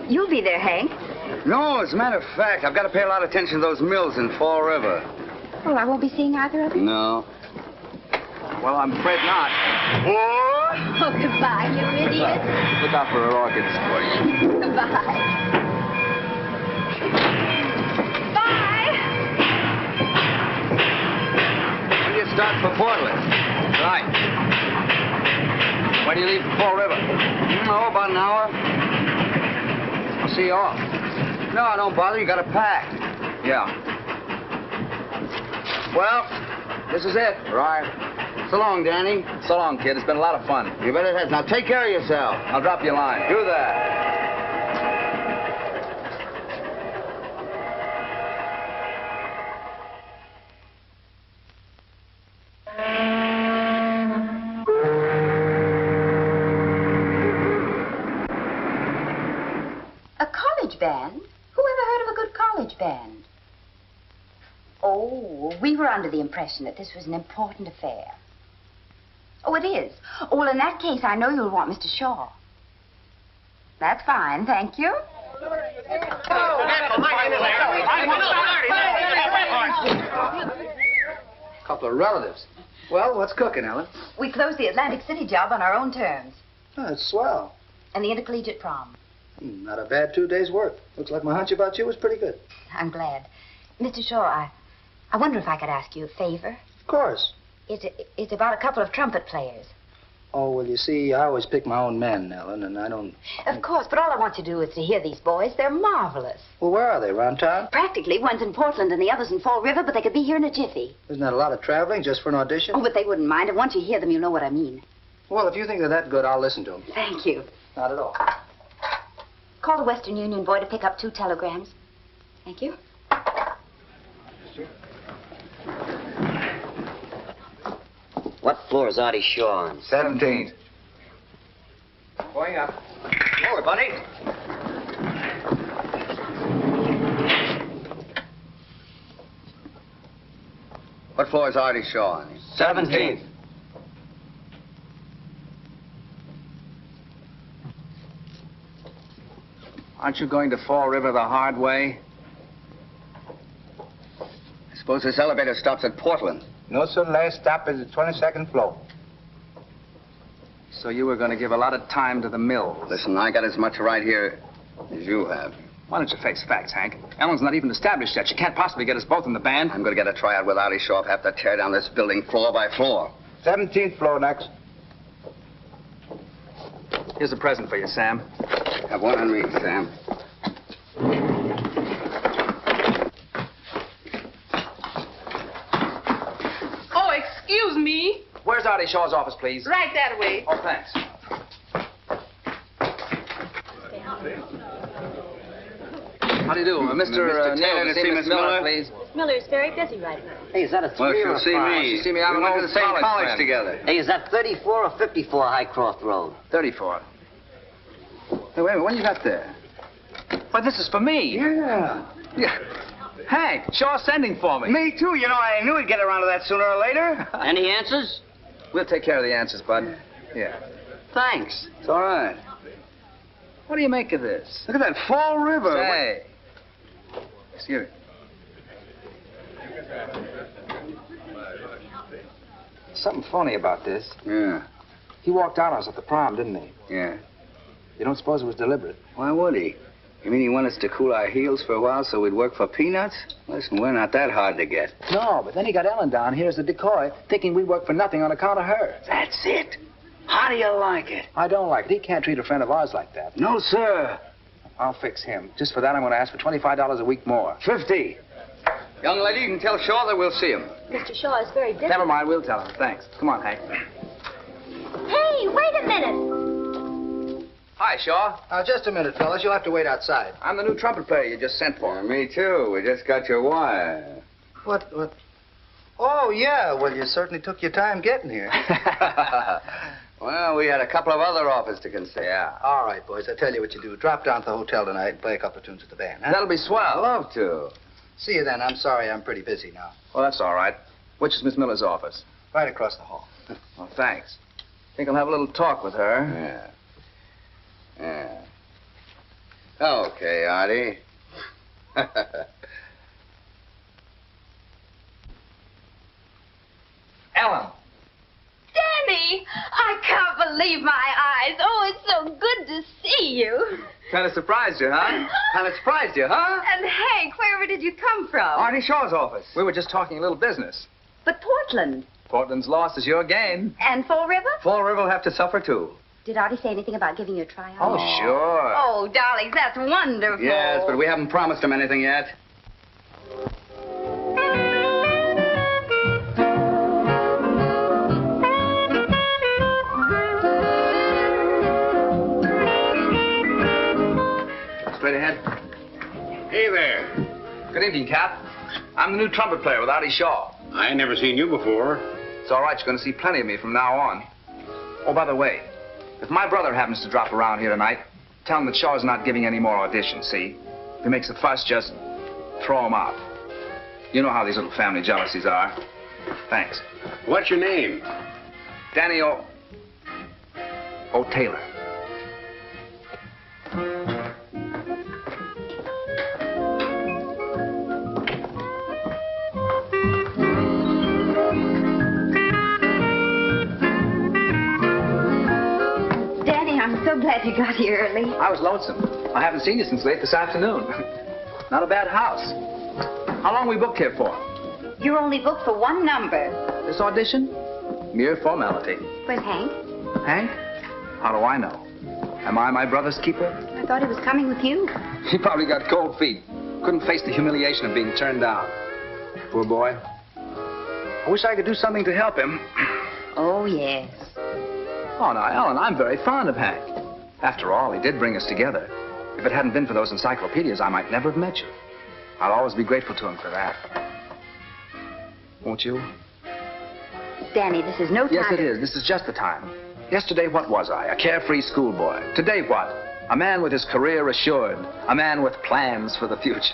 [SPEAKER 2] you'll be there, Hank.
[SPEAKER 4] No, as a matter of fact, I've got to pay a lot of attention to those mills in Fall River.
[SPEAKER 2] Well, I won't be seeing either of you.
[SPEAKER 4] No.
[SPEAKER 3] Well, I'm afraid not.
[SPEAKER 2] Oh, goodbye, you idiot.
[SPEAKER 3] Look out for her orchids.
[SPEAKER 2] Goodbye. Bye.
[SPEAKER 4] When do you start for Portland?
[SPEAKER 3] Right. When do you leave for Fall River?
[SPEAKER 4] Oh, about an hour.
[SPEAKER 3] I'll see you off.
[SPEAKER 4] No, don't bother. You got to pack.
[SPEAKER 3] Yeah. Well, this is it.
[SPEAKER 4] Right. So long, Danny.
[SPEAKER 3] So long, kid. It's been a lot of fun.
[SPEAKER 4] You bet it has. Now take care of yourself.
[SPEAKER 3] I'll drop you a line.
[SPEAKER 4] Do that.
[SPEAKER 2] A college band? Who ever heard of a good college band? Oh, we were under the impression that this was an important affair. Oh, it is. Oh, well, in that case, I know you'll want Mr. Shaw. That's fine, thank you.
[SPEAKER 6] A couple of relatives. Well, what's cooking, Ellen?
[SPEAKER 2] We closed the Atlantic City job on our own terms.
[SPEAKER 6] Oh, it's swell.
[SPEAKER 2] And the intercollegiate prom.
[SPEAKER 6] Not a bad 2 days' work. Looks like my hunch about you was pretty good.
[SPEAKER 2] I'm glad. Mr. Shaw, I wonder if I could ask you a favor.
[SPEAKER 6] Of course.
[SPEAKER 2] It's about a couple of trumpet players.
[SPEAKER 6] Oh, well, you see, I always pick my own men, Ellen, and I don't...
[SPEAKER 2] Of course, but all I want to do is to hear these boys. They're marvelous.
[SPEAKER 6] Well, where are they, around town?
[SPEAKER 2] Practically, one's in Portland and the other's in Fall River, but they could be here in a jiffy.
[SPEAKER 6] Isn't that a lot of traveling just for an audition?
[SPEAKER 2] Oh, but they wouldn't mind, and once you hear them, you'll know what I mean.
[SPEAKER 6] Well, if you think they're that good, I'll listen to them.
[SPEAKER 2] Thank you.
[SPEAKER 6] Not at all.
[SPEAKER 2] Call the Western Union boy to pick up 2 telegrams. Thank you.
[SPEAKER 11] What floor is Artie Shaw on?
[SPEAKER 3] 17th. Going up. Forward, buddy.
[SPEAKER 4] What floor is Artie Shaw on?
[SPEAKER 3] 17th. Aren't you going to Fall River the hard way?
[SPEAKER 4] I suppose this elevator stops at Portland.
[SPEAKER 6] No, sir. Last stop is the 22nd floor.
[SPEAKER 3] So you were going to give a lot of time to the mills.
[SPEAKER 4] Listen, I got as much right here as you have.
[SPEAKER 3] Why don't you face facts, Hank? Ellen's not even established yet. She can't possibly get us both in the band.
[SPEAKER 4] I'm going to get a tryout with Artie Shaw. Have to tear down this building floor by floor.
[SPEAKER 6] 17th floor next.
[SPEAKER 3] Here's a present for you, Sam.
[SPEAKER 4] Have one on me, Sam.
[SPEAKER 12] Oh, excuse me.
[SPEAKER 3] Where's Artie Shaw's office, please?
[SPEAKER 12] Right that way.
[SPEAKER 3] Oh, thanks. How do you do? Mr.
[SPEAKER 4] Taylor
[SPEAKER 3] Neal,
[SPEAKER 4] to see Miss Miller,
[SPEAKER 3] please.
[SPEAKER 12] Miller's very busy right now.
[SPEAKER 11] Hey, is that a 3
[SPEAKER 4] Well,
[SPEAKER 11] or
[SPEAKER 4] she'll
[SPEAKER 11] a
[SPEAKER 4] see
[SPEAKER 11] 5?
[SPEAKER 4] me.
[SPEAKER 3] She'll see me. I'm
[SPEAKER 4] We
[SPEAKER 3] an
[SPEAKER 4] went to
[SPEAKER 3] old
[SPEAKER 4] the same college
[SPEAKER 3] friend.
[SPEAKER 4] together.
[SPEAKER 11] Hey, is that 34 or 54 Highcroft Road?
[SPEAKER 3] 34. Hey, wait a minute. What do you got there? Why, this is for me.
[SPEAKER 4] Yeah.
[SPEAKER 3] Yeah. Hank, Shaw's sending for me.
[SPEAKER 4] Me too. You know, I knew he'd get around to that sooner or later.
[SPEAKER 11] Any answers?
[SPEAKER 3] We'll take care of the answers, bud. Yeah.
[SPEAKER 11] Thanks.
[SPEAKER 4] It's all right.
[SPEAKER 3] What do you make of this?
[SPEAKER 4] Look at that Fall River.
[SPEAKER 3] Say. Excuse me. Something funny about this.
[SPEAKER 4] Yeah.
[SPEAKER 3] He walked out on us at the prom, didn't he?
[SPEAKER 4] Yeah.
[SPEAKER 3] You don't suppose it was deliberate?
[SPEAKER 4] Why would he? You mean he wanted us to cool our heels for a while so we'd work for peanuts? Listen, we're not that hard to get.
[SPEAKER 3] No, but then he got Ellen down here as a decoy, thinking we'd work for nothing on account of her.
[SPEAKER 4] That's it. How do you like it?
[SPEAKER 3] I don't like it. He can't treat a friend of ours like that.
[SPEAKER 4] No, sir.
[SPEAKER 3] I'll fix him. Just for that, I'm going to ask for $25 a week more.
[SPEAKER 4] 50. Young lady, you can tell Shaw that we'll see him.
[SPEAKER 12] Mr. Shaw is very busy.
[SPEAKER 3] Never mind, we'll tell him. Thanks. Come on, Hank.
[SPEAKER 12] Hey, wait a minute.
[SPEAKER 3] Hi, Shaw.
[SPEAKER 6] Just a minute, fellas. You'll have to wait outside.
[SPEAKER 3] I'm the new trumpet player you just sent for.
[SPEAKER 4] Me too. We just got your wire.
[SPEAKER 6] What? Oh, yeah. Well, you certainly took your time getting here.
[SPEAKER 4] Well, we had a couple of other offers to consider.
[SPEAKER 3] Yeah.
[SPEAKER 6] All right, boys. I tell you what you do. Drop down to the hotel tonight and play a couple of tunes with the band, huh?
[SPEAKER 3] That'll be swell.
[SPEAKER 4] I'd love to.
[SPEAKER 6] See you then. I'm sorry. I'm pretty busy now.
[SPEAKER 3] Well, that's all right. Which is Miss Miller's office?
[SPEAKER 6] Right across the hall.
[SPEAKER 3] Well, thanks. Think I'll have a little talk with her.
[SPEAKER 4] Yeah. Yeah. Okay, Artie.
[SPEAKER 3] Ellen.
[SPEAKER 12] Danny, I can't believe my eyes. Oh, it's so good to see you.
[SPEAKER 3] Kind of surprised you, huh?
[SPEAKER 4] Kind of surprised you, huh?
[SPEAKER 12] And Hank, wherever did you come from?
[SPEAKER 4] Artie Shaw's office.
[SPEAKER 3] We were just talking a little business.
[SPEAKER 12] But Portland.
[SPEAKER 3] Portland's loss is your gain.
[SPEAKER 12] And Fall River?
[SPEAKER 4] Fall River will have to suffer, too.
[SPEAKER 2] Did Artie say anything about giving you a tryout?
[SPEAKER 4] Oh, sure.
[SPEAKER 12] Oh, darlings, that's wonderful.
[SPEAKER 4] Yes, but we haven't promised him anything yet.
[SPEAKER 3] Straight ahead.
[SPEAKER 1] Hey there.
[SPEAKER 3] Good evening, Cap. I'm the new trumpet player with Artie Shaw.
[SPEAKER 1] I ain't never seen you before.
[SPEAKER 3] It's all right. You're going to see plenty of me from now on. Oh, by the way, if my brother happens to drop around here tonight, tell him that Shaw's not giving any more auditions, see? If he makes a fuss, just throw him out. You know how these little family jealousies are. Thanks.
[SPEAKER 1] What's your name?
[SPEAKER 3] Danny O. Taylor.
[SPEAKER 2] Danny, I'm so glad you got here early.
[SPEAKER 3] I was lonesome. I haven't seen you since late this afternoon. Not a bad house. How long we booked here for?
[SPEAKER 2] You're only booked for one number.
[SPEAKER 3] This audition? Mere formality.
[SPEAKER 2] Where's Hank?
[SPEAKER 3] Hank? How do I know? Am I my brother's keeper?
[SPEAKER 2] I thought he was coming with you.
[SPEAKER 3] He probably got cold feet. Couldn't face the humiliation of being turned down. Poor boy. I wish I could do something to help him.
[SPEAKER 2] Oh, yes.
[SPEAKER 3] Oh, now, Ellen, I'm very fond of Hank. After all, he did bring us together. If it hadn't been for those encyclopedias, I might never have met you. I'll always be grateful to him for that. Won't you?
[SPEAKER 2] Danny, this is no time.
[SPEAKER 3] Yes, it is. This is just the time. Yesterday, what was I? A carefree schoolboy. Today, what? A man with his career assured. A man with plans for the future.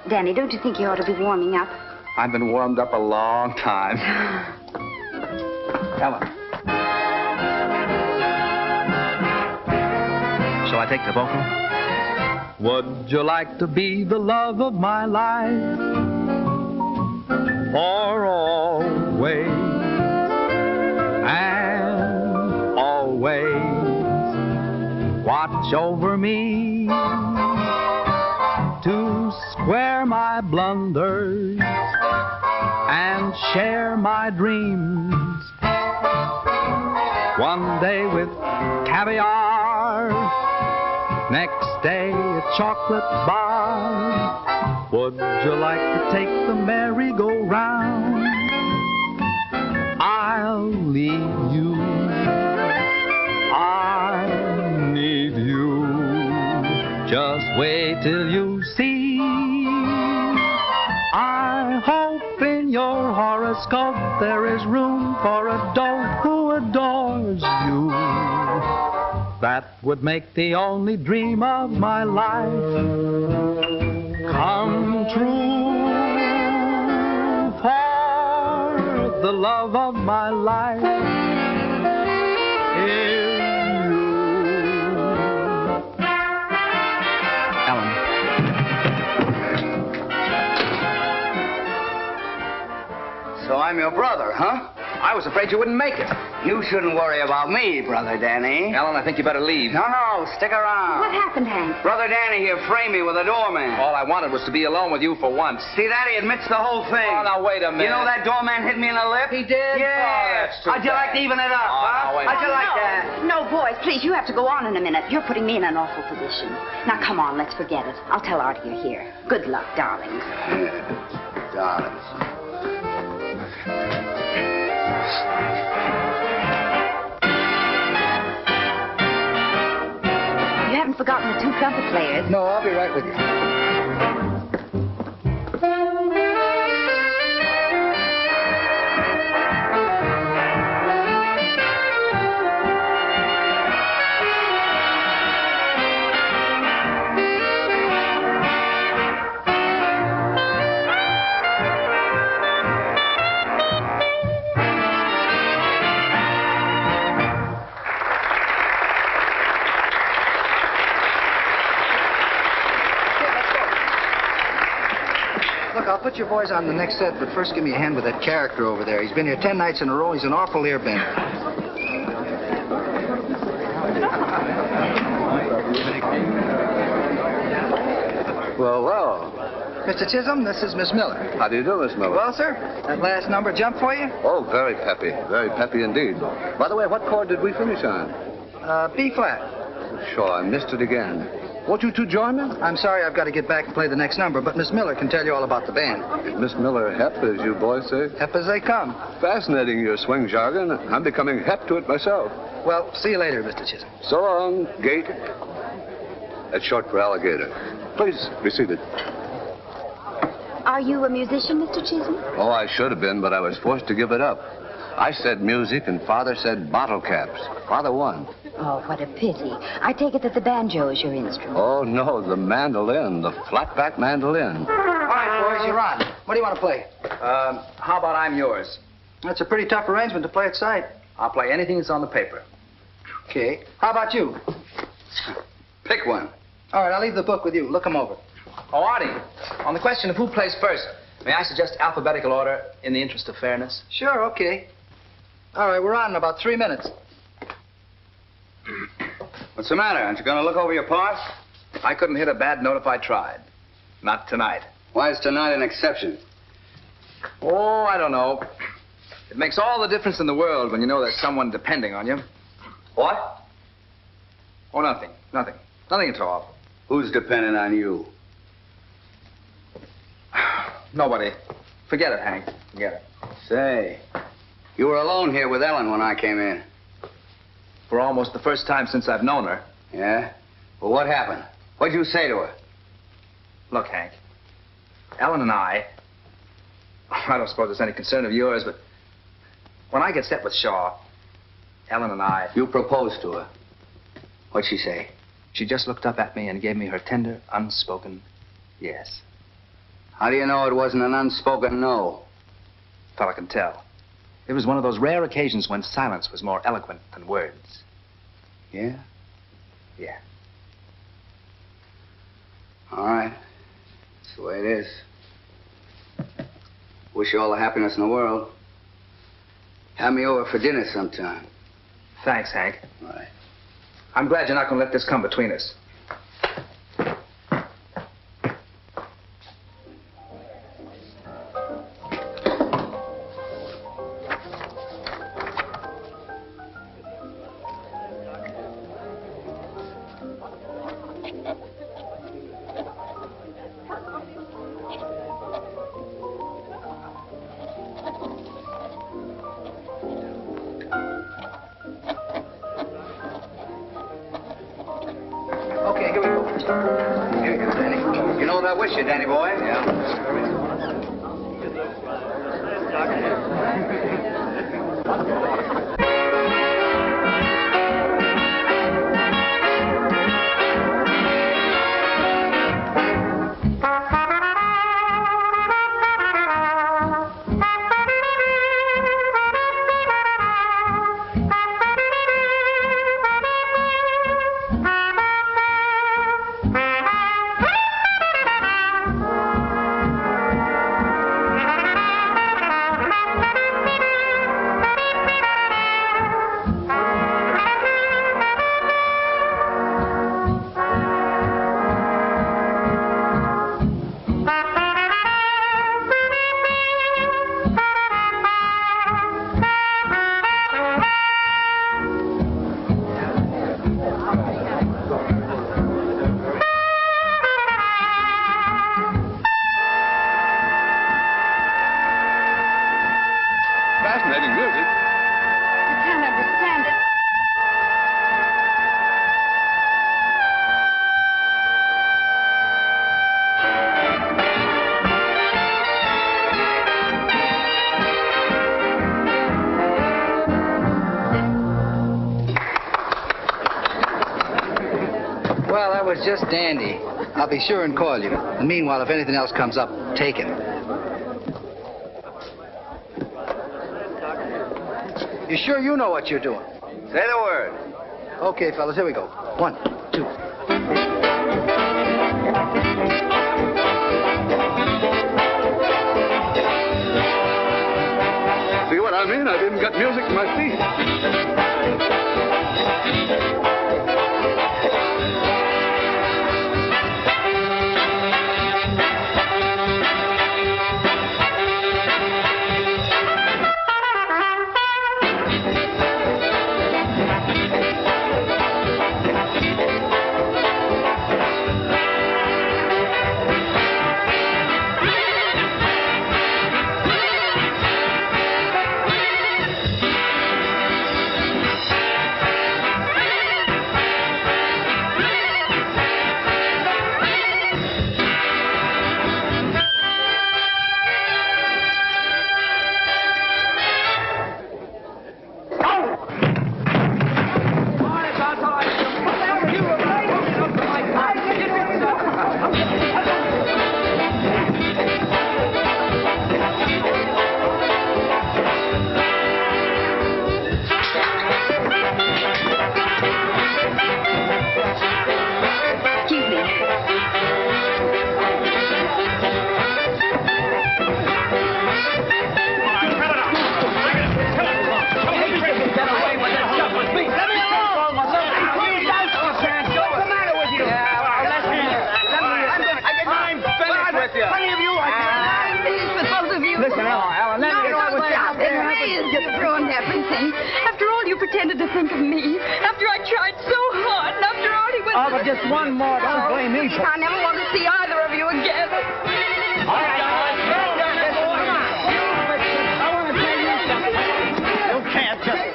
[SPEAKER 2] Danny, don't you think you ought to be warming up?
[SPEAKER 3] I've been warmed up a long time. Ellen. Shall I take the vocal? Would you like to be the love of my life? For always and always watch over me to square my blunders and share my dreams. One day with caviar, next day a chocolate bar. Would you like to take the merry-go-round? I
[SPEAKER 13] there is room for a doe who adores you. That would make the only dream of my life come true. For the love of my life is
[SPEAKER 4] So I'm your brother, huh?
[SPEAKER 3] I was afraid you wouldn't make it.
[SPEAKER 4] You shouldn't worry about me, Brother Danny.
[SPEAKER 3] Ellen, I think you better leave.
[SPEAKER 4] No, stick around.
[SPEAKER 2] What happened, Hank?
[SPEAKER 4] Brother Danny here framed me with a doorman.
[SPEAKER 3] All I wanted was to be alone with you for once.
[SPEAKER 4] See that? He admits the whole thing.
[SPEAKER 3] Oh, now, wait a minute.
[SPEAKER 4] You know that doorman hit me in the lip?
[SPEAKER 3] He did?
[SPEAKER 4] Yeah.
[SPEAKER 3] Oh, that's too
[SPEAKER 4] How'd you like to even it up, huh?
[SPEAKER 3] now, wait a
[SPEAKER 4] How'd you like that?
[SPEAKER 2] No, boys, please, you have to go on in a minute. You're putting me in an awful position. Now, come on, let's forget it. I'll tell Artie you're here. Good luck, darlings.
[SPEAKER 4] Yeah, darlings.
[SPEAKER 2] You haven't forgotten the 2 trumpet players.
[SPEAKER 6] No, I'll be right with you. Look, I'll put your boys on the next set, but first give me a hand with that character over there. He's been here 10 nights in a row. He's an awful ear bender.
[SPEAKER 10] Well, well.
[SPEAKER 6] Mr. Chisholm, this is Miss Miller.
[SPEAKER 10] How do you do, Miss Miller?
[SPEAKER 6] Well, sir, that last number jump for you?
[SPEAKER 10] Oh, very peppy. Very peppy indeed. By the way, what chord did we finish on?
[SPEAKER 6] B flat.
[SPEAKER 10] Sure, I missed it again. Won't you two join me?
[SPEAKER 6] I'm sorry I've got to get back and play the next number, but Miss Miller can tell you all about the band.
[SPEAKER 10] Is Miss Miller hep, as you boys say?
[SPEAKER 6] Hep as they come.
[SPEAKER 10] Fascinating, your swing jargon. I'm becoming hep to it myself.
[SPEAKER 6] Well, see you later, Mr. Chisholm.
[SPEAKER 10] So long, Gate. That's short for alligator. Please, be seated.
[SPEAKER 2] Are you a musician, Mr. Chisholm?
[SPEAKER 10] Oh, I should have been, but I was forced to give it up. I said music, and Father said bottle caps. Father won.
[SPEAKER 2] Oh, what a pity. I take it that the banjo is your instrument.
[SPEAKER 10] Oh, no, the mandolin, the flat-back mandolin.
[SPEAKER 6] All right, boys, you're on. What do you want to play?
[SPEAKER 3] How about I'm yours?
[SPEAKER 6] That's a pretty tough arrangement to play at sight.
[SPEAKER 3] I'll play anything that's on the paper.
[SPEAKER 6] Okay. How about you?
[SPEAKER 4] Pick one.
[SPEAKER 6] All right, I'll leave the book with you. Look 'em over.
[SPEAKER 3] Oh, Artie, on the question of who plays first, may I suggest alphabetical order in the interest of fairness?
[SPEAKER 6] Sure, okay. All right, we're on in about 3 minutes.
[SPEAKER 4] What's the matter? Aren't you going to look over your parts?
[SPEAKER 3] I couldn't hit a bad note if I tried. Not tonight.
[SPEAKER 4] Why is tonight an exception?
[SPEAKER 3] Oh, I don't know. It makes all the difference in the world when you know there's someone depending on you.
[SPEAKER 4] What?
[SPEAKER 3] Oh, nothing. Nothing. Nothing at all.
[SPEAKER 4] Who's dependent on you?
[SPEAKER 3] Nobody. Forget it, Hank. Forget it.
[SPEAKER 4] Say, you were alone here with Ellen when I came in.
[SPEAKER 3] For almost the first time since I've known her.
[SPEAKER 4] Yeah? Well, what happened? What'd you say to her?
[SPEAKER 3] Look, Hank. Ellen and I don't suppose it's any concern of yours, but when I get set with Shaw, Ellen and I...
[SPEAKER 4] You proposed to her. What'd she say?
[SPEAKER 3] She just looked up at me and gave me her tender, unspoken yes.
[SPEAKER 4] How do you know it wasn't an unspoken no?
[SPEAKER 3] Fella can tell. It was one of those rare occasions when silence was more eloquent than words.
[SPEAKER 4] Yeah?
[SPEAKER 3] Yeah.
[SPEAKER 4] All right. That's the way it is. Wish you all the happiness in the world. Have me over for dinner sometime.
[SPEAKER 3] Thanks, Hank.
[SPEAKER 4] All right.
[SPEAKER 3] I'm glad you're not going to let this come between us.
[SPEAKER 6] Okay, here we go.
[SPEAKER 4] Here you go, Danny. You know what I wish you, Danny boy?
[SPEAKER 3] Yeah.
[SPEAKER 1] Fascinating music.
[SPEAKER 12] I can't understand it.
[SPEAKER 6] Well, that was just dandy. I'll be sure and call you. And meanwhile, if anything else comes up, take it. You sure you know what you're doing?
[SPEAKER 4] Say the word.
[SPEAKER 6] Okay, fellas, here we go. 1, 2.
[SPEAKER 1] See what I mean? I've even got music in my feet.
[SPEAKER 12] After all you pretended to think of me, after I tried so hard, and after all he went...
[SPEAKER 9] Oh, but just one more. Don't blame me.
[SPEAKER 12] I never want to see either of you again.
[SPEAKER 9] All right, I want to tell you something. You can't just...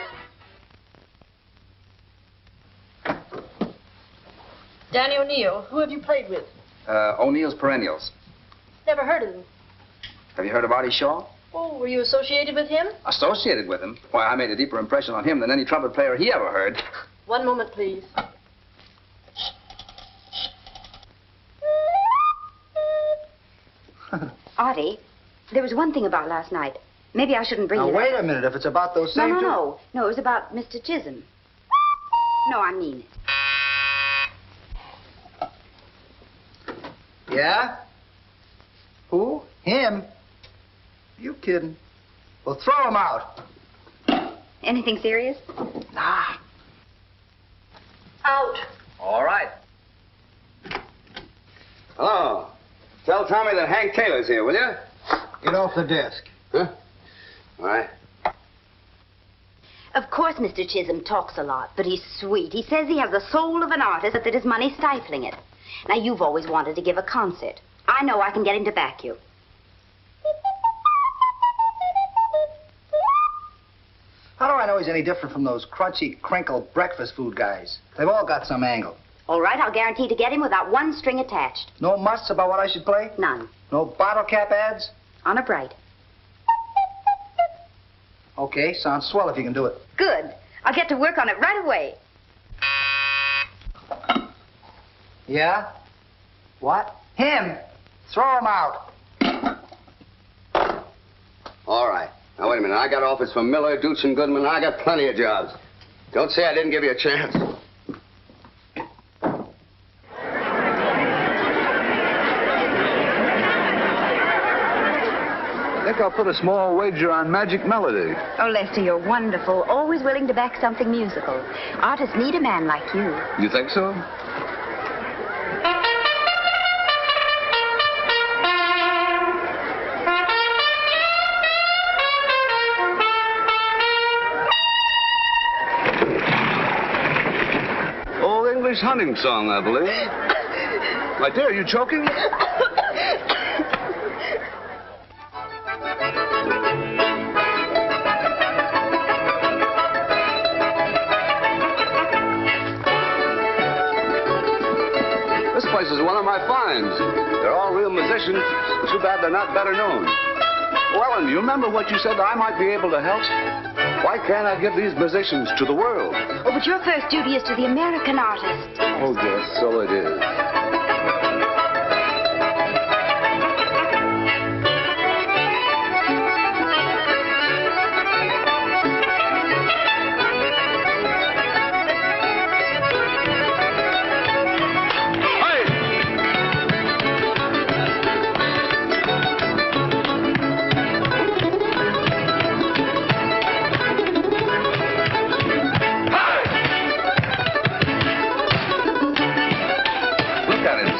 [SPEAKER 14] Danny O'Neill, who have you played with?
[SPEAKER 3] O'Neill's Perennials.
[SPEAKER 14] Never heard of him.
[SPEAKER 3] Have you heard of Artie Shaw?
[SPEAKER 14] Oh, were you associated with him?
[SPEAKER 3] Associated with him? Why, I made a deeper impression on him than any trumpet player he ever heard.
[SPEAKER 14] One moment, please.
[SPEAKER 2] Artie, there was one thing about last night. Maybe I shouldn't bring
[SPEAKER 6] Now,
[SPEAKER 2] it
[SPEAKER 6] wait
[SPEAKER 2] up.
[SPEAKER 6] a minute. If it's about those
[SPEAKER 2] No,
[SPEAKER 6] same
[SPEAKER 2] no,
[SPEAKER 6] two...
[SPEAKER 2] no. No, it was about Mr. Chisholm. No, I mean it.
[SPEAKER 6] Yeah? Who? Him? You kidding? Well, throw him out.
[SPEAKER 2] Anything serious?
[SPEAKER 6] Nah.
[SPEAKER 14] Out.
[SPEAKER 3] All right.
[SPEAKER 4] Hello. Tell Tommy that Hank Taylor's here, will you?
[SPEAKER 6] Get off the desk.
[SPEAKER 4] Huh? All right.
[SPEAKER 2] Of course, Mr. Chisholm talks a lot, but he's sweet. He says he has the soul of an artist, but that his money's stifling it. Now, you've always wanted to give a concert. I know I can get him to back you.
[SPEAKER 6] How do I know he's any different from those crunchy, crinkle breakfast food guys? They've all got some angle.
[SPEAKER 2] All right, I'll guarantee to get him without one string attached.
[SPEAKER 6] No musts about what I should play?
[SPEAKER 2] None.
[SPEAKER 6] No bottle cap ads?
[SPEAKER 2] Honor bright.
[SPEAKER 6] Okay, sounds swell if you can do it.
[SPEAKER 2] Good. I'll get to work on it right away.
[SPEAKER 6] Yeah? What? Him! Throw him out.
[SPEAKER 4] All right. Now, wait a minute. I got offers from Miller, Dutch, and Goodman. I got plenty of jobs. Don't say I didn't give you a chance.
[SPEAKER 10] I think I'll put a small wager on Magic Melody.
[SPEAKER 2] Oh, Lester, you're wonderful. Always willing to back something musical. Artists need a man like you.
[SPEAKER 10] You think so? Old English hunting song, I believe. My dear, are you choking? This place is one of my finds. They're all real musicians. Too bad they're not better known. Oh, Ellen, you remember what you said I might be able to help? Why can't I give these musicians to the world?
[SPEAKER 2] Oh, but your first duty is to the American artist.
[SPEAKER 10] Oh, yes, so it is.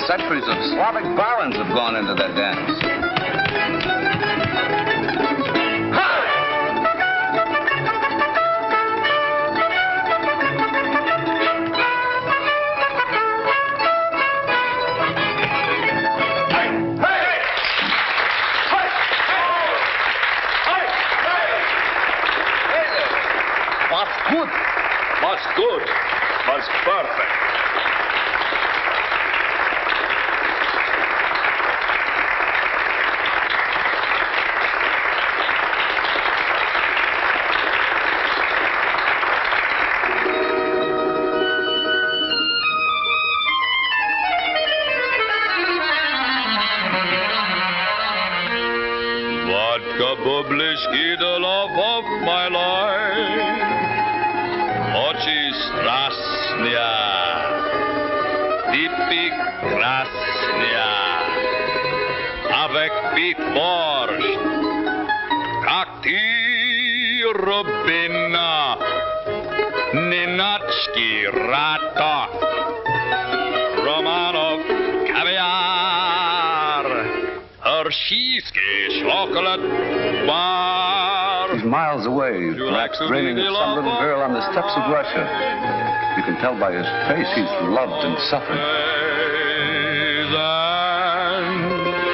[SPEAKER 10] Centuries of Slavic barons have gone into that dance.
[SPEAKER 15] Was good. Was good. Was perfect. Publishki, the love of my life. Oči strasnija, typik krasnija, avec pit boršt, kak ti robina, nenački rata, Romanov kaviar, Hershey's chocolate bar.
[SPEAKER 10] He's miles away, perhaps dreaming of some little girl on the steppes of Russia. You can tell by his face he's loved and suffered.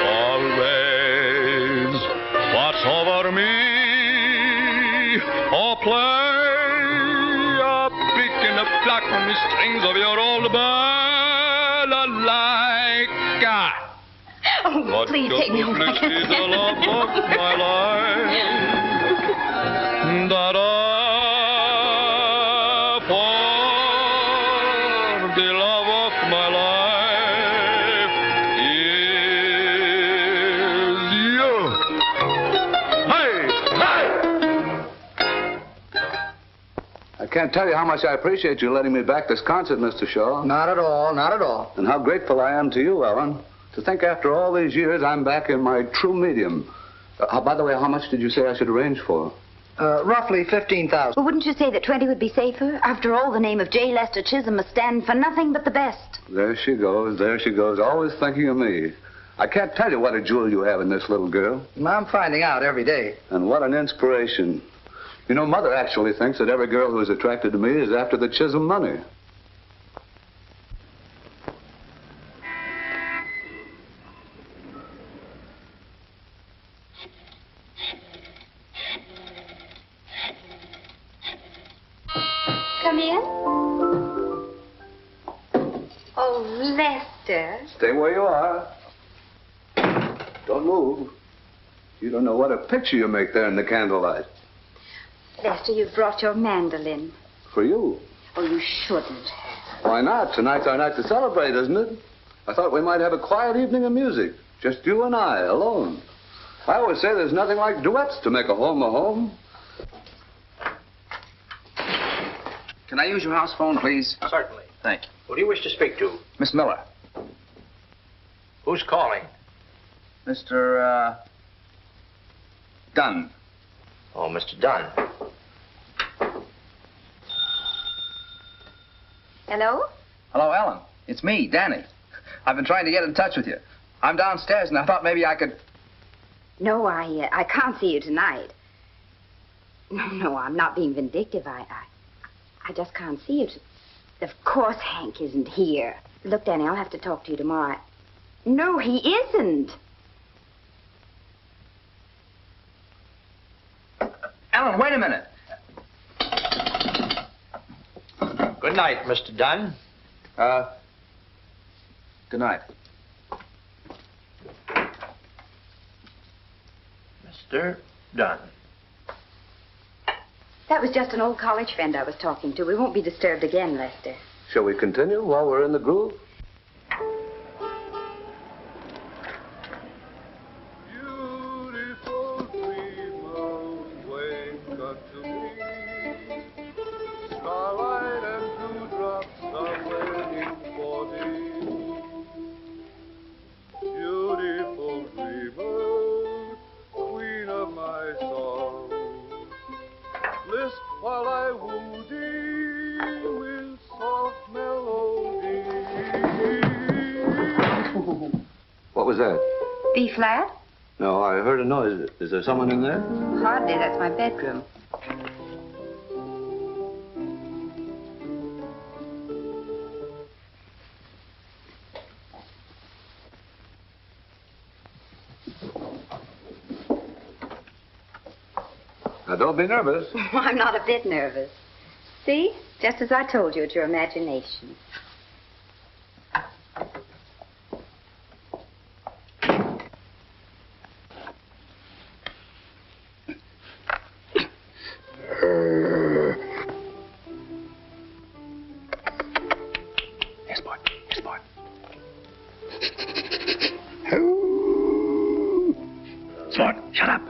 [SPEAKER 15] Always watch over me, or play a picking the pluck from the strings of your old balalaika.
[SPEAKER 2] Oh, please take me home. I can't stand it.
[SPEAKER 15] My life, that for the love of my life is you. Hey!
[SPEAKER 10] I can't tell you how much I appreciate you letting me back this concert, Mr. Shaw.
[SPEAKER 6] Not at all, not at all.
[SPEAKER 10] And how grateful I am to you, Ellen. To think after all these years I'm back in my true medium. By the way, how much did you say I should arrange for?
[SPEAKER 6] Roughly 15,000.
[SPEAKER 2] Well, wouldn't you say that 20 would be safer? After all, the name of J. Lester Chisholm must stand for nothing but the best.
[SPEAKER 10] There she goes, always thinking of me. I can't tell you what a jewel you have in this little girl.
[SPEAKER 6] I'm finding out every day.
[SPEAKER 10] And what an inspiration. You know, Mother actually thinks that every girl who is attracted to me is after the Chisholm money.
[SPEAKER 2] Come in. Oh, Lester.
[SPEAKER 10] Stay where you are. Don't move. You don't know what a picture you make there in the candlelight.
[SPEAKER 2] Lester, you've brought your mandolin.
[SPEAKER 10] For you.
[SPEAKER 2] Oh, you shouldn't.
[SPEAKER 10] Why not? Tonight's our night to celebrate, isn't it? I thought we might have a quiet evening of music. Just you and I, alone. I always say there's nothing like duets to make a home a home.
[SPEAKER 3] Can I use your house phone, please?
[SPEAKER 7] Certainly.
[SPEAKER 3] Thank you.
[SPEAKER 7] Who do you wish to speak to?
[SPEAKER 3] Miss Miller.
[SPEAKER 7] Who's calling?
[SPEAKER 3] Mr. Dunn.
[SPEAKER 7] Oh, Mr. Dunn.
[SPEAKER 2] Hello?
[SPEAKER 3] Hello, Ellen. It's me, Danny. I've been trying to get in touch with you. I'm downstairs, and I thought maybe I could...
[SPEAKER 2] No, I can't see you tonight. No, I'm not being vindictive. I just can't see you. Of course Hank isn't here. Look, Danny, I'll have to talk to you tomorrow. No, he isn't.
[SPEAKER 3] Ellen, wait a minute.
[SPEAKER 7] Good night, Mr. Dunn.
[SPEAKER 3] Good night.
[SPEAKER 7] Mr. Dunn.
[SPEAKER 2] That was just an old college friend I was talking to. We won't be disturbed again, Lester.
[SPEAKER 10] Shall we continue while we're in the groove?
[SPEAKER 15] While I woo thee with soft melody.
[SPEAKER 10] What was that?
[SPEAKER 2] B flat?
[SPEAKER 10] No, I heard a noise. Is there someone in there?
[SPEAKER 2] Hardly. That's my bedroom.
[SPEAKER 10] Now, don't be nervous.
[SPEAKER 2] I'm not a bit nervous. See? Just as I told you, it's your imagination.
[SPEAKER 3] Yes, boy. Yes, boy. Sport, shut up.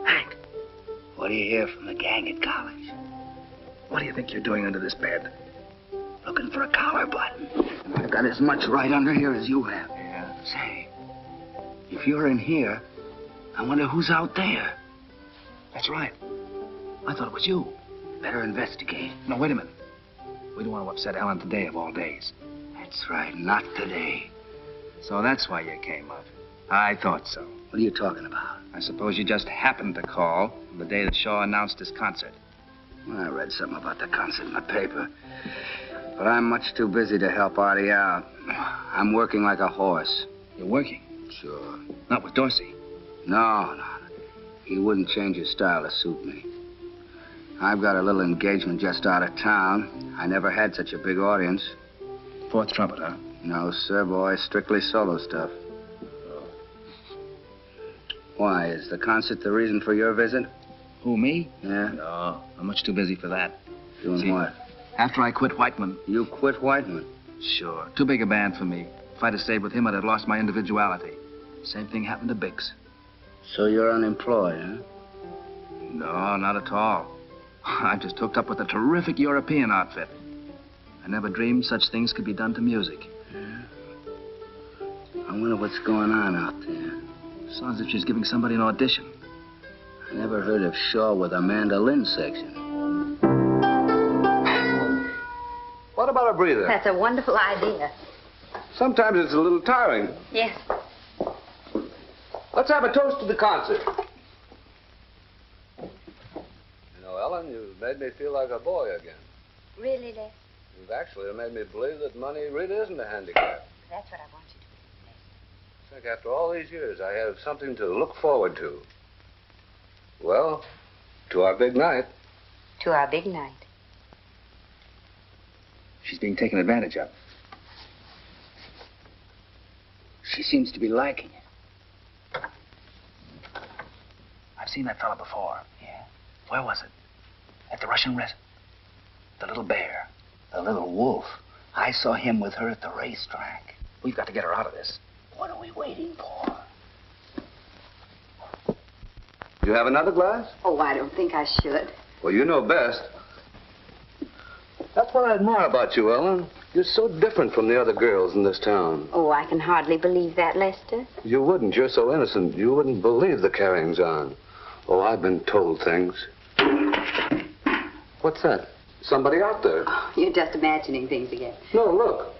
[SPEAKER 3] Hank,
[SPEAKER 6] What do you hear from the gang at college?
[SPEAKER 3] what do you think you're doing under this bed?
[SPEAKER 6] Looking for a collar button. I've got as much right under here as you have.
[SPEAKER 3] Yeah.
[SPEAKER 6] Say, if you're in here, I wonder who's out there.
[SPEAKER 3] That's right. I thought it was you.
[SPEAKER 6] Better investigate.
[SPEAKER 3] No, wait a minute. We don't want to upset Ellen today of all days.
[SPEAKER 6] That's right, not today.
[SPEAKER 3] So that's why you came up. I thought so.
[SPEAKER 6] What are you talking about?
[SPEAKER 3] I suppose you just happened to call the day that Shaw announced his concert.
[SPEAKER 6] Well, I read something about the concert in the paper. But I'm much too busy to help Artie out. I'm working like a horse.
[SPEAKER 3] You're working?
[SPEAKER 6] Sure.
[SPEAKER 3] Not with Dorsey.
[SPEAKER 6] No. He wouldn't change his style to suit me. I've got a little engagement just out of town. I never had such a big audience.
[SPEAKER 3] Fourth trumpet, huh?
[SPEAKER 6] No, sir, boy. Strictly solo stuff. Why, is the concert the reason for your visit?
[SPEAKER 3] Who, me?
[SPEAKER 6] Yeah?
[SPEAKER 3] No, I'm much too busy for that.
[SPEAKER 6] Doing what?
[SPEAKER 3] After I quit Whiteman.
[SPEAKER 6] You quit Whiteman?
[SPEAKER 3] Sure. Too big a band for me. If I'd have stayed with him, I'd have lost my individuality. Same thing happened to Bix.
[SPEAKER 6] So you're unemployed, huh?
[SPEAKER 3] No, not at all. I just hooked up with a terrific European outfit. I never dreamed such things could be done to music.
[SPEAKER 6] Yeah. I wonder what's going on out there.
[SPEAKER 3] Sounds as if she's giving somebody an audition.
[SPEAKER 6] I never heard of Shaw with a mandolin section.
[SPEAKER 10] What about a breather?
[SPEAKER 2] That's a wonderful idea.
[SPEAKER 10] Sometimes it's a little tiring.
[SPEAKER 2] Yes.
[SPEAKER 10] Let's have a toast to the concert. You know, Ellen, you've made me feel like a boy again.
[SPEAKER 2] Really, Les?
[SPEAKER 10] You've actually made me believe that money really isn't a handicap.
[SPEAKER 2] That's what I want you to believe, Les.
[SPEAKER 10] I think after all these years, I have something to look forward to. Well, to our big night.
[SPEAKER 2] To our big night.
[SPEAKER 3] She's being taken advantage of.
[SPEAKER 6] She seems to be liking it.
[SPEAKER 3] I've seen that fella before. Yeah? Where was it? At the Russian restaurant? The little bear.
[SPEAKER 6] The little wolf. I saw him with her at the racetrack.
[SPEAKER 3] We've got to get her out of this.
[SPEAKER 6] What are we waiting for?
[SPEAKER 10] Do you have another glass?
[SPEAKER 2] Oh, I don't think I should.
[SPEAKER 10] Well, you know best. That's what I admire about you, Ellen. You're so different from the other girls in this town.
[SPEAKER 2] Oh, I can hardly believe that, Lester.
[SPEAKER 10] You wouldn't. You're so innocent. You wouldn't believe the carryings on. Oh, I've been told things. What's that? Somebody out there.
[SPEAKER 2] Oh, you're just imagining things again.
[SPEAKER 10] No, look.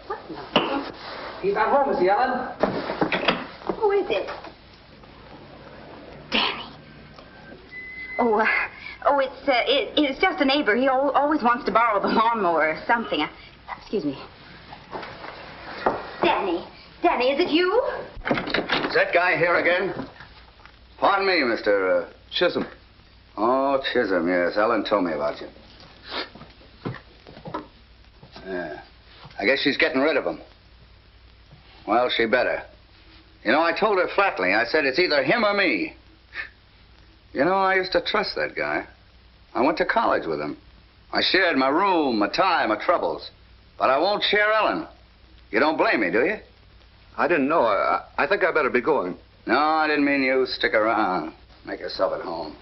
[SPEAKER 2] What now?
[SPEAKER 3] He's not home, is he, Ellen?
[SPEAKER 2] Who is it? Danny. Oh, it's just a neighbor. He always wants to borrow the lawnmower or something. Excuse me. Danny, is it you?
[SPEAKER 6] Is that guy here again? Pardon me, Mr.
[SPEAKER 10] Chisholm.
[SPEAKER 6] Oh, Chisholm, yes. Ellen told me about you. Yeah. I guess she's getting rid of him. Well, she better. You know, I told her flatly. I said it's either him or me. You know, I used to trust that guy. I went to college with him. I shared my room, my time, my troubles. But I won't share Ellen. You don't blame me, do you?
[SPEAKER 10] I didn't know. I think I better be going.
[SPEAKER 6] No, I didn't mean you. Stick around. Make yourself at home.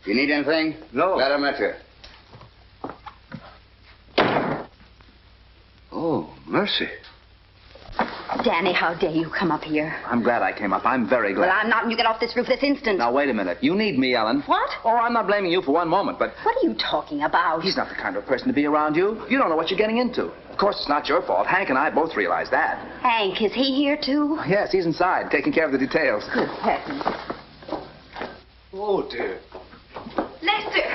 [SPEAKER 6] You need anything?
[SPEAKER 10] No.
[SPEAKER 6] Glad I met you.
[SPEAKER 10] Oh, mercy.
[SPEAKER 2] Danny, how dare you come up here?
[SPEAKER 3] I'm glad I came up. I'm very glad.
[SPEAKER 2] Well, I'm not, and you get off this roof this instant.
[SPEAKER 3] Now, wait a minute. You need me, Ellen.
[SPEAKER 2] What?
[SPEAKER 3] Oh, I'm not blaming you for one moment, but...
[SPEAKER 2] What are you talking about?
[SPEAKER 3] He's not the kind of person to be around you. You don't know what you're getting into. Of course, it's not your fault. Hank and I both realize that.
[SPEAKER 2] Hank, is he here, too?
[SPEAKER 3] Yes, he's inside, taking care of the details.
[SPEAKER 2] Good heavens.
[SPEAKER 10] Oh, dear.
[SPEAKER 2] Lester,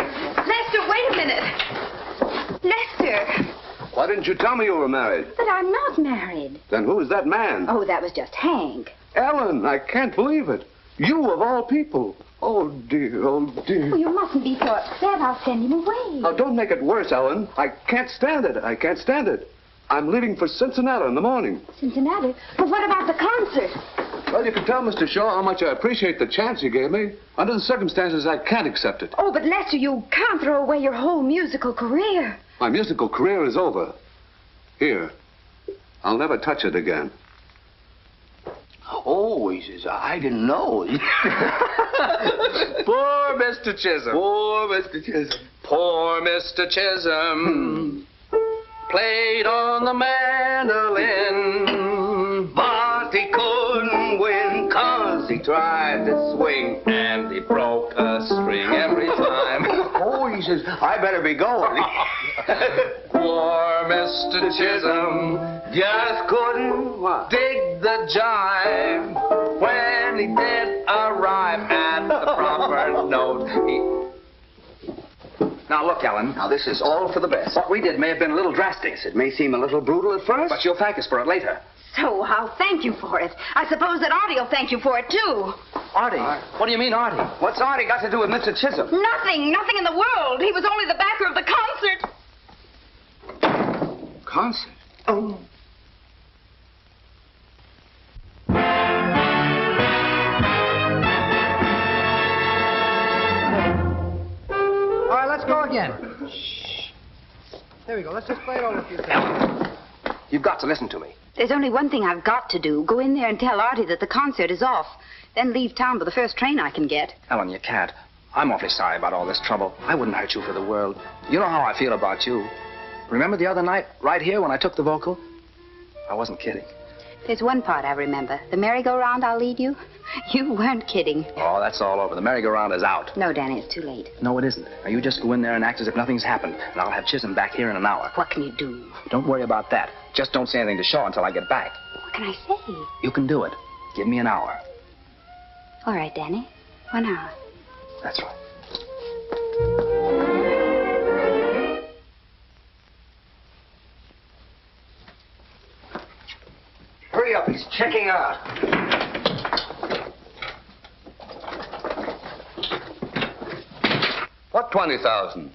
[SPEAKER 2] wait a minute. Lester.
[SPEAKER 10] Why didn't you tell me you were married?
[SPEAKER 2] But I'm not married.
[SPEAKER 10] Then who is that man?
[SPEAKER 2] Oh, that was just Hank.
[SPEAKER 10] Ellen, I can't believe it. You of all people. Oh, dear, oh, dear.
[SPEAKER 2] Oh, you mustn't be so upset. I'll send him away.
[SPEAKER 10] Now, don't make it worse, Ellen. I can't stand it. I can't stand it. I'm leaving for Cincinnati in the morning.
[SPEAKER 2] Cincinnati? But what about the concert?
[SPEAKER 10] Well, you can tell Mr. Shaw how much I appreciate the chance he gave me. Under the circumstances, I can't accept it.
[SPEAKER 2] Oh, but Lester, you can't throw away your whole musical career.
[SPEAKER 10] My musical career is over. Here. I'll never touch it again.
[SPEAKER 6] Oh, he says, I didn't know.
[SPEAKER 3] Poor Mr. Chisholm.
[SPEAKER 6] Poor Mr. Chisholm.
[SPEAKER 3] Poor Mr. Chisholm. Played on the mandolin,
[SPEAKER 6] but he couldn't win, 'cause he tried to swing.
[SPEAKER 3] and he broke a string every time.
[SPEAKER 6] Oh, he says, I better be going.
[SPEAKER 3] Poor Mr. Chisholm just couldn't dig the jive. When he did arrive at the proper note, Now, look, Ellen.
[SPEAKER 6] Now, this is all for the best.
[SPEAKER 3] What we did may have been a little drastic.
[SPEAKER 6] It may seem a little brutal at first.
[SPEAKER 3] But you'll thank us for it later.
[SPEAKER 2] So I'll thank you for it. I suppose that Artie will thank you for it, too.
[SPEAKER 3] Artie? What do you mean, Artie?
[SPEAKER 6] What's Artie got to do with Mr. Chisholm?
[SPEAKER 2] Nothing in the world. He was only the backer of the concert.
[SPEAKER 6] Concert?
[SPEAKER 2] Oh.
[SPEAKER 9] All right, let's go again. Shh. There we go. Let's just play it over a few times.
[SPEAKER 3] You've got to listen to me.
[SPEAKER 2] There's only one thing I've got to do. Go in there and tell Artie that the concert is off. Then leave town by the first train I can get.
[SPEAKER 3] Ellen, you can't. I'm awfully sorry about all this trouble. I wouldn't hurt you for the world. You know how I feel about you. Remember the other night, right here, when I took the vocal? I wasn't kidding.
[SPEAKER 2] There's one part I remember. The merry-go-round I'll lead you. You weren't kidding.
[SPEAKER 3] Oh, that's all over. The merry-go-round is out.
[SPEAKER 2] No, Danny, it's too late.
[SPEAKER 3] No, it isn't. Now, you just go in there and act as if nothing's happened, and I'll have Chisholm back here in an hour.
[SPEAKER 2] What can you do?
[SPEAKER 3] Don't worry about that. Just don't say anything to Shaw until I get back.
[SPEAKER 2] What can I say?
[SPEAKER 3] You can do it. Give me an hour.
[SPEAKER 2] All right, Danny. 1 hour.
[SPEAKER 3] That's right.
[SPEAKER 6] Hurry up, he's checking out.
[SPEAKER 10] What 20,000?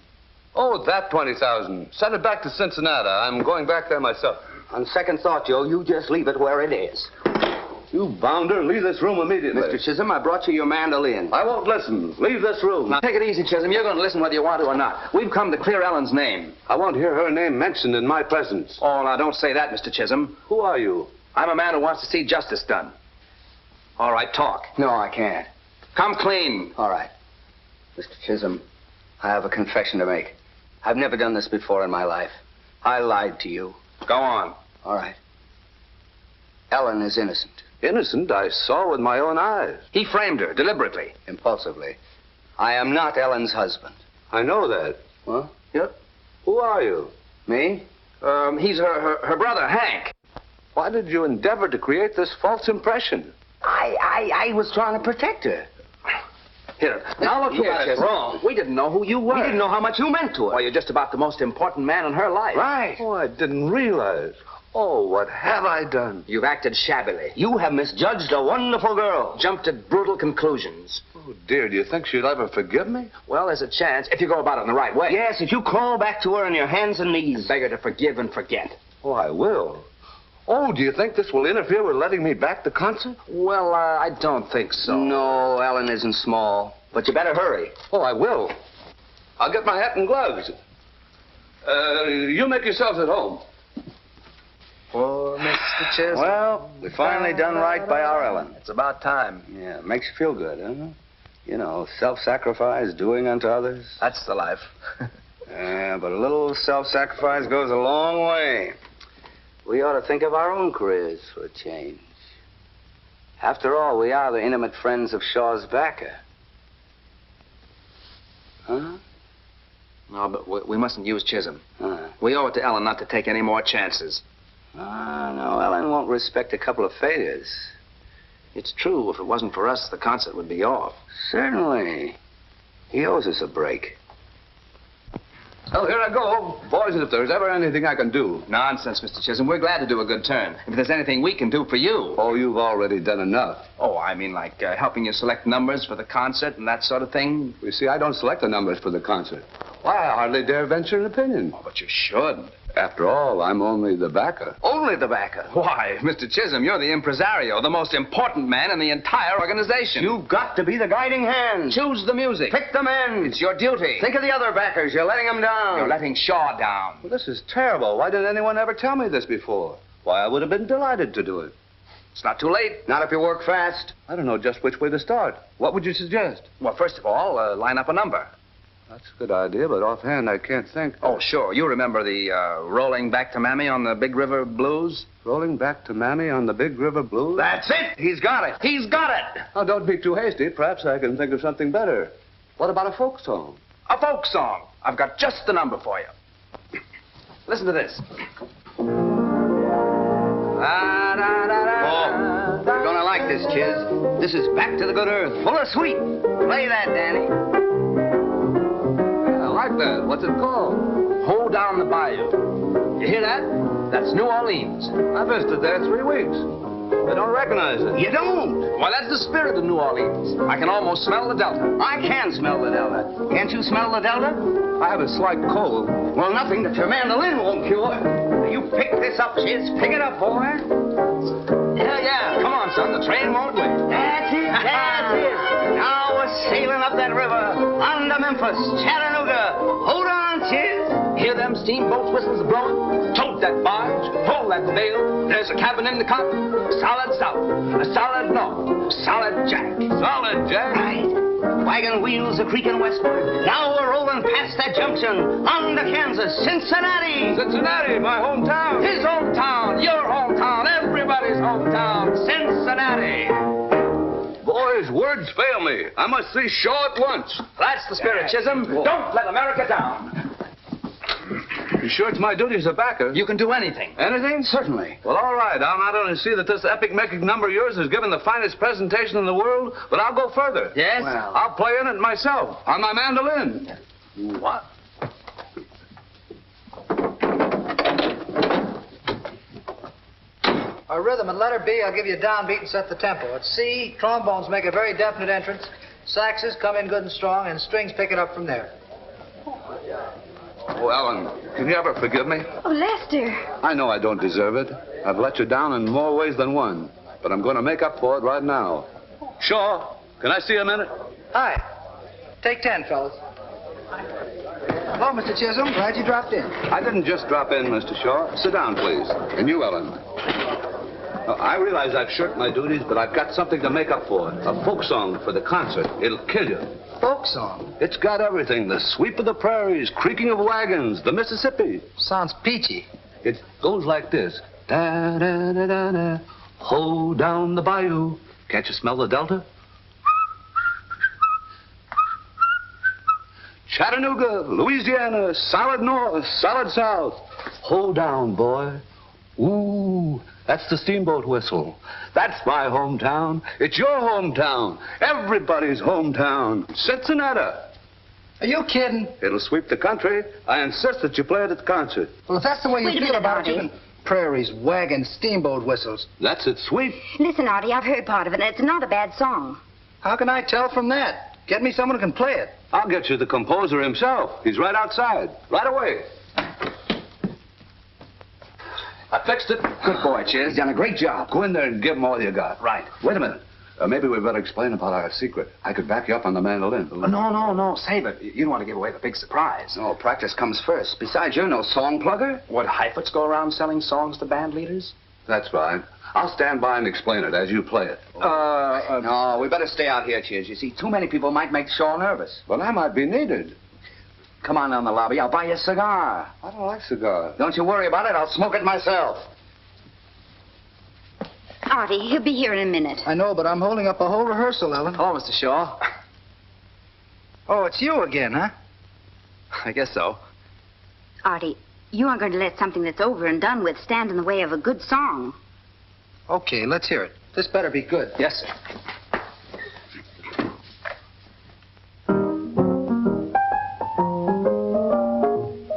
[SPEAKER 10] Oh, that 20,000. Send it back to Cincinnati. I'm going back there myself.
[SPEAKER 11] On second thought, Joe, you just leave it where it is.
[SPEAKER 10] You bounder, leave this room immediately.
[SPEAKER 4] Mr. Chisholm, I brought you your mandolin.
[SPEAKER 10] I won't listen. Leave this room.
[SPEAKER 3] Now, take it easy, Chisholm. You're going to listen whether you want to or not. We've come to clear Ellen's name.
[SPEAKER 10] I won't hear her name mentioned in my presence.
[SPEAKER 3] Oh, now, don't say that, Mr. Chisholm.
[SPEAKER 10] Who are you?
[SPEAKER 3] I'm a man who wants to see justice done. All right, talk.
[SPEAKER 4] No, I can't.
[SPEAKER 3] Come clean.
[SPEAKER 4] All right. Mr. Chisholm, I have a confession to make. I've never done this before in my life. I lied to you.
[SPEAKER 3] Go on.
[SPEAKER 4] All right. Ellen is innocent.
[SPEAKER 10] Innocent? I saw with my own eyes.
[SPEAKER 3] He framed her, deliberately.
[SPEAKER 4] Impulsively. I am not Ellen's husband.
[SPEAKER 10] I know that.
[SPEAKER 4] What?
[SPEAKER 10] Yep. Who are you?
[SPEAKER 4] Me?
[SPEAKER 3] He's her brother, Hank.
[SPEAKER 10] Why did you endeavor to create this false impression?
[SPEAKER 4] I was trying to protect her.
[SPEAKER 3] Here. Now look
[SPEAKER 4] You
[SPEAKER 3] here,
[SPEAKER 4] got it
[SPEAKER 3] Chisholm.
[SPEAKER 4] wrong.
[SPEAKER 3] We didn't know who you were.
[SPEAKER 4] We didn't know how much you meant to her.
[SPEAKER 3] Well, you're just about the most important man in her life.
[SPEAKER 4] Right.
[SPEAKER 10] Oh, I didn't realize. Oh, what have I done?
[SPEAKER 3] You've acted shabbily.
[SPEAKER 4] You have misjudged a wonderful girl.
[SPEAKER 3] Jumped at brutal conclusions.
[SPEAKER 10] Oh, dear, do you think she'd ever forgive me?
[SPEAKER 3] Well, there's a chance if you go about it in the right way.
[SPEAKER 4] Yes, if you crawl back to her on your hands and knees.
[SPEAKER 3] Beg her to forgive and forget.
[SPEAKER 10] Oh, I will. Oh, do you think this will interfere with letting me back the concert?
[SPEAKER 3] Well, I don't think so.
[SPEAKER 4] No, Ellen isn't small.
[SPEAKER 3] But you better hurry.
[SPEAKER 10] Oh, I will. I'll get my hat and gloves. You make yourselves at home.
[SPEAKER 3] Poor Mr. Chisholm.
[SPEAKER 4] Well, we finally done right by our Ellen.
[SPEAKER 3] It's about time.
[SPEAKER 4] Yeah, makes you feel good, huh? You know, self-sacrifice, doing unto others.
[SPEAKER 3] That's the life.
[SPEAKER 4] Yeah, but a little self-sacrifice goes a long way. We ought to think of our own careers for a change. After all, we are the intimate friends of Shaw's backer. Huh?
[SPEAKER 3] No, but we mustn't use Chisholm.
[SPEAKER 4] Huh.
[SPEAKER 3] We owe it to Ellen not to take any more chances.
[SPEAKER 4] No, Ellen won't respect a couple of failures.
[SPEAKER 3] It's true. If it wasn't for us, the concert would be off.
[SPEAKER 4] Certainly. He owes us a break.
[SPEAKER 10] Well, here I go. Boys, if there's ever anything I can do.
[SPEAKER 3] Nonsense, Mr. Chisholm. We're glad to do a good turn. If there's anything we can do for you.
[SPEAKER 10] Oh, you've already done enough.
[SPEAKER 3] Oh, I mean like helping you select numbers for the concert and that sort of thing.
[SPEAKER 10] You see, I don't select the numbers for the concert. Why, I hardly dare venture an opinion.
[SPEAKER 3] Oh, but you should.
[SPEAKER 10] After all, I'm only the backer.
[SPEAKER 3] Only the backer? Why, Mr. Chisholm, you're the impresario, the most important man in the entire organization.
[SPEAKER 4] You've got to be the guiding hand.
[SPEAKER 3] Choose the music.
[SPEAKER 4] Pick the men.
[SPEAKER 3] It's your duty.
[SPEAKER 4] Think of the other backers. You're letting them down.
[SPEAKER 3] You're letting Shaw down.
[SPEAKER 10] Well, this is terrible. Why didn't anyone ever tell me this before? Why, I would have been delighted to do it.
[SPEAKER 3] It's not too late.
[SPEAKER 4] Not if you work fast.
[SPEAKER 10] I don't know just which way to start. What would you suggest?
[SPEAKER 3] Well, first of all, line up a number.
[SPEAKER 10] That's a good idea, but offhand I can't think.
[SPEAKER 3] Oh, sure. You remember the Rolling Back to Mammy on the Big River Blues?
[SPEAKER 10] Rolling Back to Mammy on the Big River Blues?
[SPEAKER 3] That's it. He's got it. He's got it.
[SPEAKER 10] Oh, don't be too hasty. Perhaps I can think of something better. What about a folk song?
[SPEAKER 3] A folk song. I've got just the number for you. Listen to this.
[SPEAKER 4] Oh, you're gonna like this, Chiz. This is Back to the Good Earth, full of sweet. Play that, Danny.
[SPEAKER 10] I like that. What's it called?
[SPEAKER 3] Hold Down the Bayou. You hear that? That's New Orleans.
[SPEAKER 10] I visited there 3 weeks. I don't recognize it.
[SPEAKER 4] You don't?
[SPEAKER 3] Why, that's the spirit of New Orleans. I can almost smell the Delta.
[SPEAKER 4] I can smell the Delta. Can't you smell the Delta?
[SPEAKER 10] I have a slight cold.
[SPEAKER 4] Well, nothing that your mandolin won't cure. You pick this up, Chiz. Pick it up, boy.
[SPEAKER 3] Yeah. Come on, son. The train won't wait.
[SPEAKER 4] That's it. That's it. Now we're sailing up that river. On to Memphis, Chattanooga. Hold on, Chiz.
[SPEAKER 3] Hear them steamboat whistles blowing? Tote that barge. Pull that sail. There's a cabin in the cotton. Solid south. A solid north. Solid jack.
[SPEAKER 10] Solid jack?
[SPEAKER 4] Right. Wagon wheels are creaking westward. Now we're rolling past that junction. On to Kansas, Cincinnati.
[SPEAKER 10] Cincinnati, my hometown.
[SPEAKER 3] His hometown. Your hometown. Everybody's hometown. Cincinnati.
[SPEAKER 10] Boys, words fail me. I must see Shaw at once.
[SPEAKER 3] That's the spirit, Chisholm. Don't let America down.
[SPEAKER 10] You sure it's my duty as a backer?
[SPEAKER 3] You can do anything.
[SPEAKER 10] Anything?
[SPEAKER 4] Certainly.
[SPEAKER 10] Well, all right. I'll not only see that this epic-making number of yours is given the finest presentation in the world, but I'll go further.
[SPEAKER 3] Yes?
[SPEAKER 4] Well.
[SPEAKER 10] I'll play in it myself, on my mandolin.
[SPEAKER 3] What?
[SPEAKER 9] A rhythm and letter B, I'll give you a downbeat and set the tempo. At C, trombones make a very definite entrance. Saxes come in good and strong, and strings pick it up from there.
[SPEAKER 10] Oh, Ellen, can you ever forgive me?
[SPEAKER 12] Oh, Lester.
[SPEAKER 10] I know I don't deserve it. I've let you down in more ways than one. But I'm going to make up for it right now. Shaw, can I see a minute?
[SPEAKER 9] Hi. Take 10, fellas. Hello, Mr. Chisholm. Glad you dropped in.
[SPEAKER 10] I didn't just drop in, Mr. Shaw. Sit down, please. And you, Ellen. I realize I've shirked my duties, but I've got something to make up for. A folk song for the concert. It'll kill you.
[SPEAKER 9] Folk song?
[SPEAKER 10] It's got everything. The sweep of the prairies, creaking of wagons, the Mississippi.
[SPEAKER 9] Sounds peachy.
[SPEAKER 10] It goes like this. Da-da-da-da-da. Ho down the bayou. Can't you smell the delta? Chattanooga, Louisiana, solid north, solid south. Ho down, boy. Ooh, that's the steamboat whistle. That's my hometown. It's your hometown. Everybody's hometown. Cincinnati.
[SPEAKER 9] Are you kidding?
[SPEAKER 10] It'll sweep the country. I insist that you play it at the concert.
[SPEAKER 9] Well, if that's the way you feel about it, you can... Prairies, wagons, steamboat whistles.
[SPEAKER 10] That's it, sweep.
[SPEAKER 2] Listen, Artie, I've heard part of it, and it's not a bad song.
[SPEAKER 9] How can I tell from that? Get me someone who can play it.
[SPEAKER 10] I'll get you the composer himself. He's right outside. Right away. I fixed it.
[SPEAKER 6] Good boy, Chiz. Done a great job.
[SPEAKER 10] Go in there and give him all you got.
[SPEAKER 6] Right.
[SPEAKER 10] Wait a minute. Maybe we better explain about our secret. I could back you up on the mandolin.
[SPEAKER 6] No. Save it. You don't want to give away the big surprise. No, practice comes first. Besides, you're no song plugger.
[SPEAKER 16] Would Heifetz go around selling songs to band leaders?
[SPEAKER 10] That's right. I'll stand by and explain it as you play it.
[SPEAKER 6] No, we better stay out here, Chiz. You see, too many people might make Shaw nervous.
[SPEAKER 10] But I might be needed.
[SPEAKER 6] Come on down the lobby. I'll buy you a cigar.
[SPEAKER 10] I don't like cigars.
[SPEAKER 6] Don't you worry about it. I'll smoke it myself.
[SPEAKER 2] Artie, he'll be here in a minute.
[SPEAKER 9] I know, but I'm holding up a whole rehearsal, Ellen.
[SPEAKER 16] Hello, Mr. Shaw.
[SPEAKER 9] Oh, it's you again, huh?
[SPEAKER 16] I guess so.
[SPEAKER 2] Artie, you aren't going to let something that's over and done with stand in the way of a good song.
[SPEAKER 9] Okay, let's hear it. This better be good.
[SPEAKER 16] Yes, sir.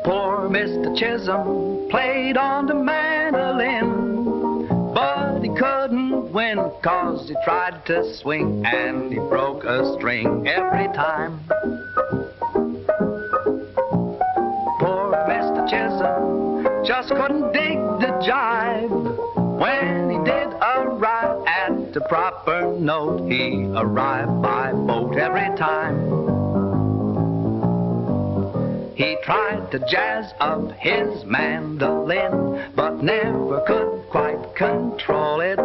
[SPEAKER 13] Poor Mr. Chisholm played on the mandolin, but he couldn't win 'cause he tried to swing and he broke a string every time. Poor Mr. Chisholm just couldn't dig the jive. When he did arrive at the proper note, he arrived by boat every time. He tried to jazz up his mandolin, but never could quite control it.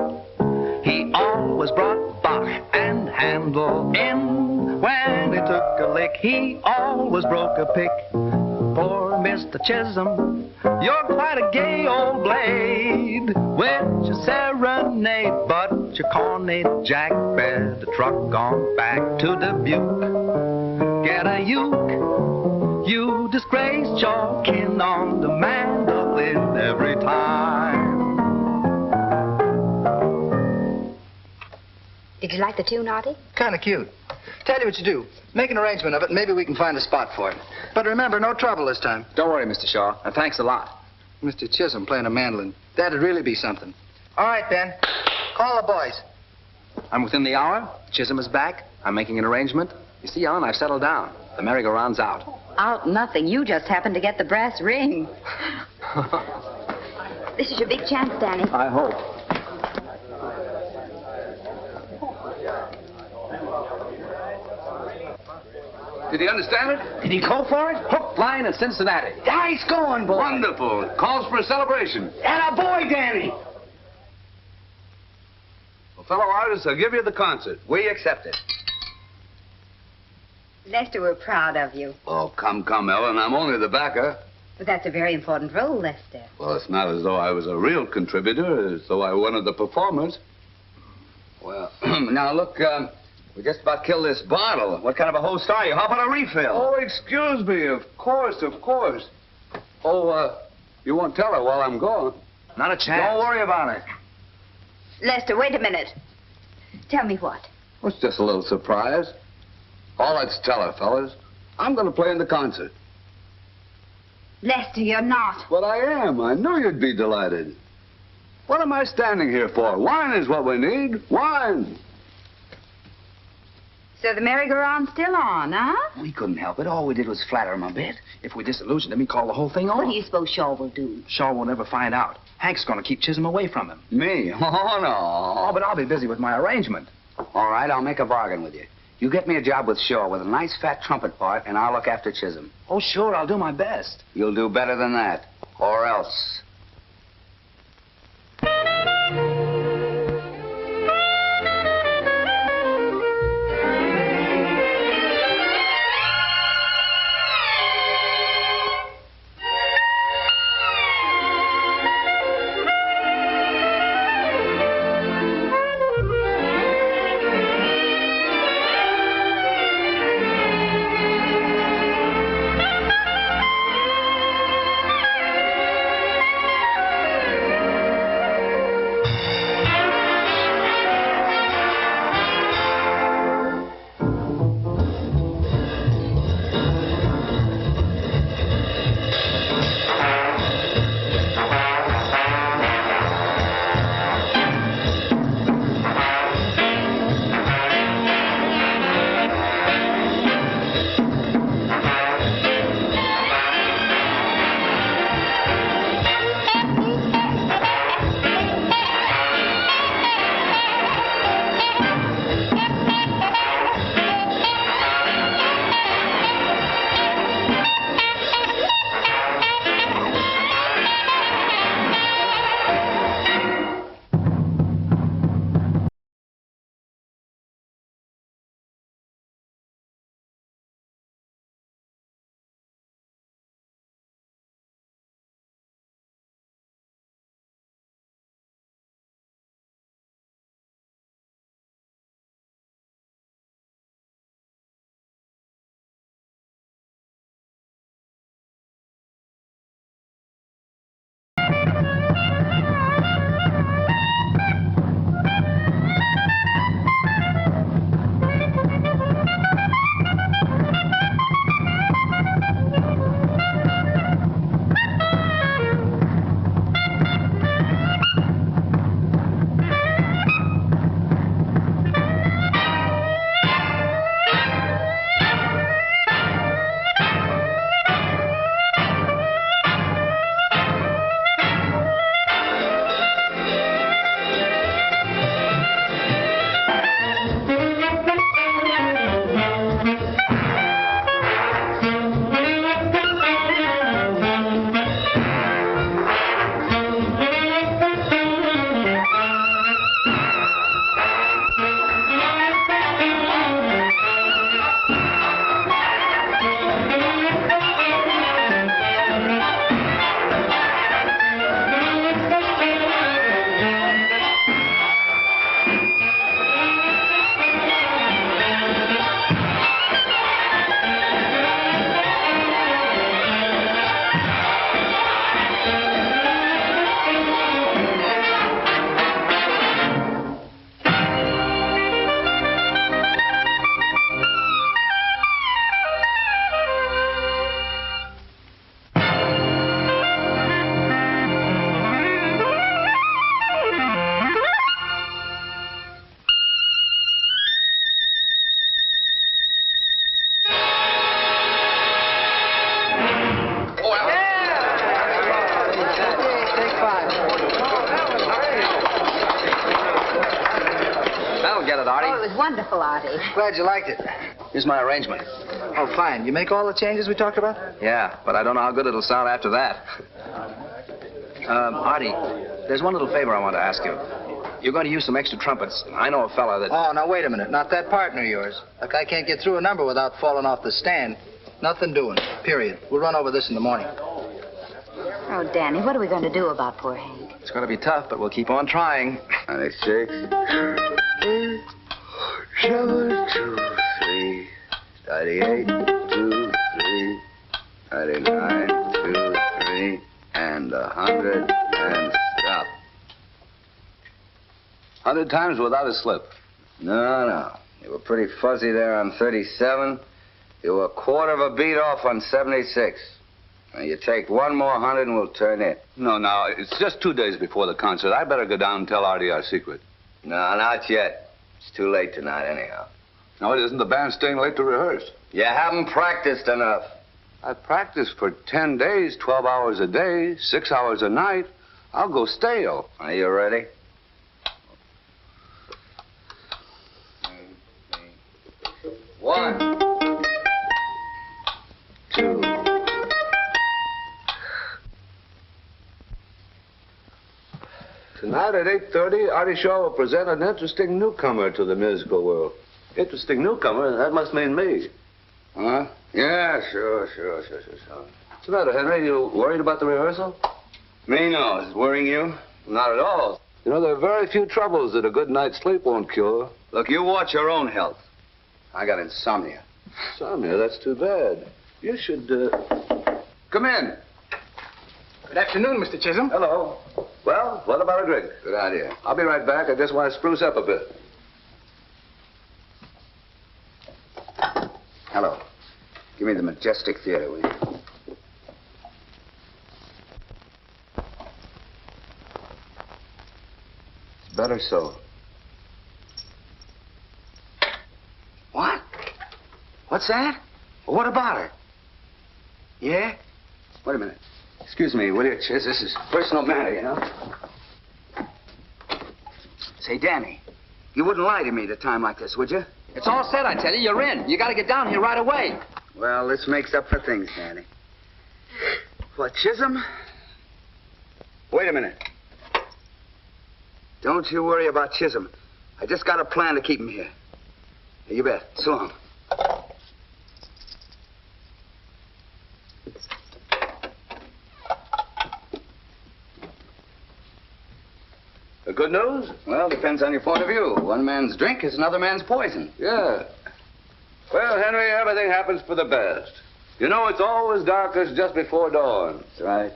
[SPEAKER 13] He always brought Bach and Handel in. When he took a lick, he always broke a pick. Poor Mr. Chisholm, you're quite a gay old blade with your serenade, but your corny Jack better truck on back to Dubuque. Get a uke. You disgraced your kin on the mandolin every time.
[SPEAKER 2] Did you like the tune, Artie?
[SPEAKER 9] Kind of cute. Tell you what you do. Make an arrangement of it, and maybe we can find a spot for it. But remember, no trouble this time.
[SPEAKER 16] Don't worry, Mr. Shaw. And thanks a lot.
[SPEAKER 9] Mr. Chisholm playing a mandolin. That'd really be something. All right, Ben. Call the boys.
[SPEAKER 16] I'm within the hour. Chisholm is back. I'm making an arrangement. You see, Ellen, I've settled down. The merry-go-round's out.
[SPEAKER 2] Out nothing. You just happened to get the brass ring. This is your big chance, Danny.
[SPEAKER 16] I hope.
[SPEAKER 10] Did he understand it?
[SPEAKER 16] Did he go for it? Hook, line, and Cincinnati.
[SPEAKER 6] Nice going, boy.
[SPEAKER 10] Wonderful. Calls for a celebration.
[SPEAKER 6] And a boy, Danny.
[SPEAKER 10] Well, fellow artists, I'll give you the concert.
[SPEAKER 16] We accept it.
[SPEAKER 2] Lester, we're proud of you.
[SPEAKER 10] Oh, come, Ellen. I'm only the backer.
[SPEAKER 2] But that's a very important role, Lester.
[SPEAKER 10] Well, it's not as though I was a real contributor, as though I were one of the performers.
[SPEAKER 6] Well, now, look, we just about killed this bottle. What kind of a host are you? How about a refill?
[SPEAKER 10] Oh, excuse me. Of course. Oh, you won't tell her while I'm gone.
[SPEAKER 16] Not a chance.
[SPEAKER 6] Don't worry about it.
[SPEAKER 2] Lester, wait a minute. Tell me what?
[SPEAKER 10] Well, it's just a little surprise. All let's tell her, fellas. I'm going to play in the concert.
[SPEAKER 2] Lester, you're not.
[SPEAKER 10] But I am. I knew you'd be delighted. What am I standing here for? Wine is what we need. Wine.
[SPEAKER 2] So the merry-go-round's still on, huh?
[SPEAKER 16] We couldn't help it. All we did was flatter him a bit. If we disillusioned him, he'd call the whole thing off.
[SPEAKER 2] What do you suppose Shaw will do?
[SPEAKER 16] Shaw will never find out. Hank's going to keep Chisholm away from him.
[SPEAKER 6] Me? Oh, no.
[SPEAKER 16] Oh, but I'll be busy with my arrangement.
[SPEAKER 6] All right, I'll make a bargain with you. You get me a job with Shaw with a nice fat trumpet part, and I'll look after Chisholm.
[SPEAKER 16] Oh, sure, I'll do my best.
[SPEAKER 6] You'll do better than that. Or else.
[SPEAKER 2] Wonderful, Artie.
[SPEAKER 16] Glad you liked it. Here's my arrangement. Oh, fine. You make all the changes we talked about? Yeah, but I don't know how good it'll sound after that. Artie, there's one little favor I want to ask you. You're going to use some extra trumpets. I know a fella that...
[SPEAKER 9] Oh, now, wait a minute. Not that partner of yours. Look, I can't get through a number without falling off the stand. Nothing doing. Period. We'll run over this in the morning.
[SPEAKER 2] Oh, Danny, what are we going to do about poor Hank?
[SPEAKER 16] It's going to be tough, but we'll keep on trying.
[SPEAKER 6] 96. 7, 2, 3, 38, 2, 3, 39, 2, 3, and 100, and stop.
[SPEAKER 10] 100 times without a slip.
[SPEAKER 6] No. You were pretty fuzzy there on 37. You were a quarter of a beat off on 76. Now, you take one more 100 and we'll turn in.
[SPEAKER 10] No, it's just 2 days before the concert. I better go down and tell Artie our secret.
[SPEAKER 6] No, not yet. It's too late tonight, anyhow.
[SPEAKER 10] No, it isn't. The band's staying late to rehearse.
[SPEAKER 6] You haven't practiced enough.
[SPEAKER 10] I practiced for 10 days, 12 hours a day, 6 hours a night. I'll go stale.
[SPEAKER 6] Are you ready? One.
[SPEAKER 10] Two. Tonight at 8:30, Artie Shaw will present an interesting newcomer to the musical world. Interesting newcomer? That must mean me.
[SPEAKER 6] Huh? Yeah, sure.
[SPEAKER 10] What's the matter, Henry? You worried about the rehearsal?
[SPEAKER 6] Me, no. Is it worrying you?
[SPEAKER 10] Not at all. You know, there are very few troubles that a good night's sleep won't cure.
[SPEAKER 6] Look, you watch your own health. I got insomnia.
[SPEAKER 10] Insomnia? That's too bad. You should, come in.
[SPEAKER 1] Good afternoon, Mr. Chisholm.
[SPEAKER 10] Hello. Well, what about a drink?
[SPEAKER 6] Good idea.
[SPEAKER 10] I'll be right back. I just want to spruce up a bit.
[SPEAKER 6] Hello. Give me the Majestic Theater, will you? It's better so. What? What's that? Well, what about it? Yeah? Wait a minute. Excuse me, will you, Chiz? This is personal matter, you know. Say, Danny, you wouldn't lie to me at a time like this, would you?
[SPEAKER 16] It's all set, I tell you. You're in. You got to get down here right away.
[SPEAKER 6] Well, this makes up for things, Danny. What, Chisholm? Wait a minute. Don't you worry about Chisholm. I just got a plan to keep him here. You bet. So long.
[SPEAKER 10] The good news?
[SPEAKER 6] Well, depends on your point of view. One man's drink is another man's poison.
[SPEAKER 10] Yeah. Well, Henry, everything happens for the best. You know, it's always darkest just before dawn.
[SPEAKER 6] That's right.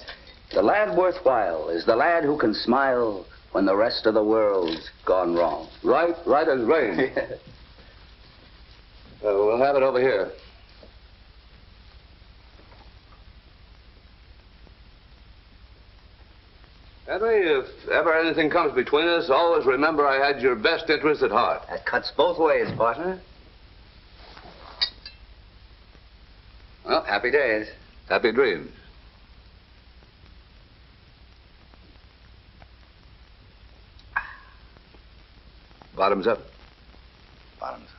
[SPEAKER 6] The lad worthwhile is the lad who can smile when the rest of the world's gone wrong.
[SPEAKER 10] Right as rain. We'll have it over here. Henry, if ever anything comes between us, always remember I had your best interest at heart.
[SPEAKER 6] That cuts both ways, partner. Well, happy days.
[SPEAKER 10] Happy dreams. Bottoms up.
[SPEAKER 6] Bottoms up.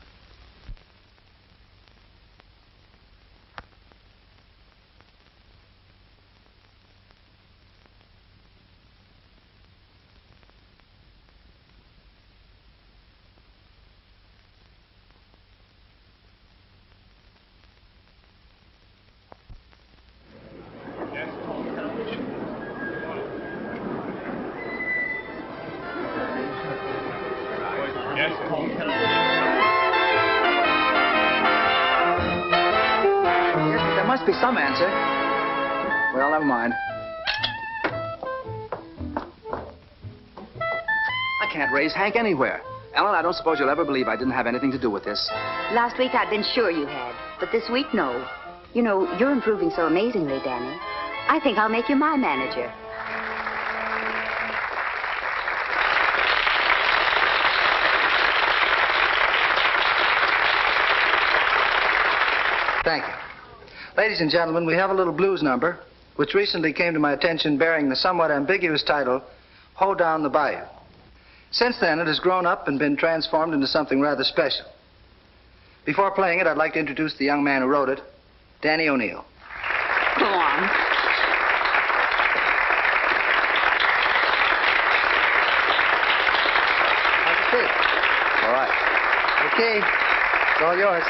[SPEAKER 16] There must be some answer. Well, never mind. I can't raise Hank anywhere. Ellen, I don't suppose you'll ever believe I didn't have anything to do with this.
[SPEAKER 2] Last week I'd been sure you had, but this week, no. You know, you're improving so amazingly, Danny. I think I'll make you my manager.
[SPEAKER 9] Thank you. Ladies and gentlemen, we have a little blues number, which recently came to my attention bearing the somewhat ambiguous title, Hold Down the Bayou. Since then, it has grown up and been transformed into something rather special. Before playing it, I'd like to introduce the young man who wrote it, Danny O'Neill.
[SPEAKER 2] Go on.
[SPEAKER 9] All right. Okay. It's all yours.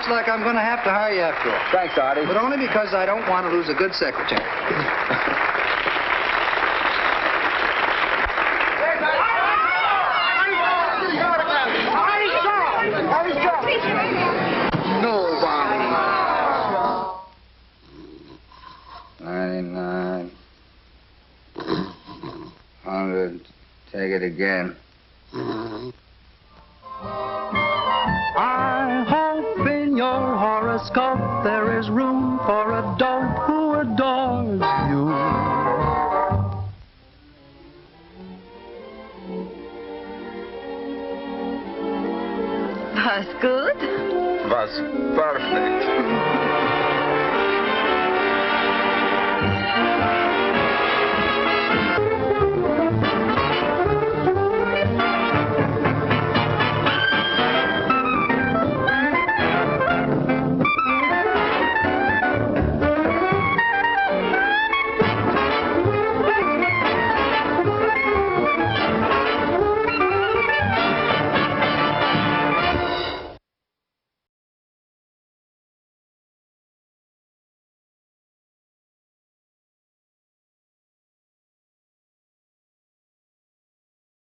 [SPEAKER 9] looks like I'm going to have to hire you after all.
[SPEAKER 3] Thanks, Artie.
[SPEAKER 9] But only because I don't want to lose a good secretary.
[SPEAKER 6] Nobody. 99. 100. Take it again.
[SPEAKER 13] I hope in your horoscope there is room for a dope who adores you.
[SPEAKER 2] Was good?
[SPEAKER 6] Was perfect.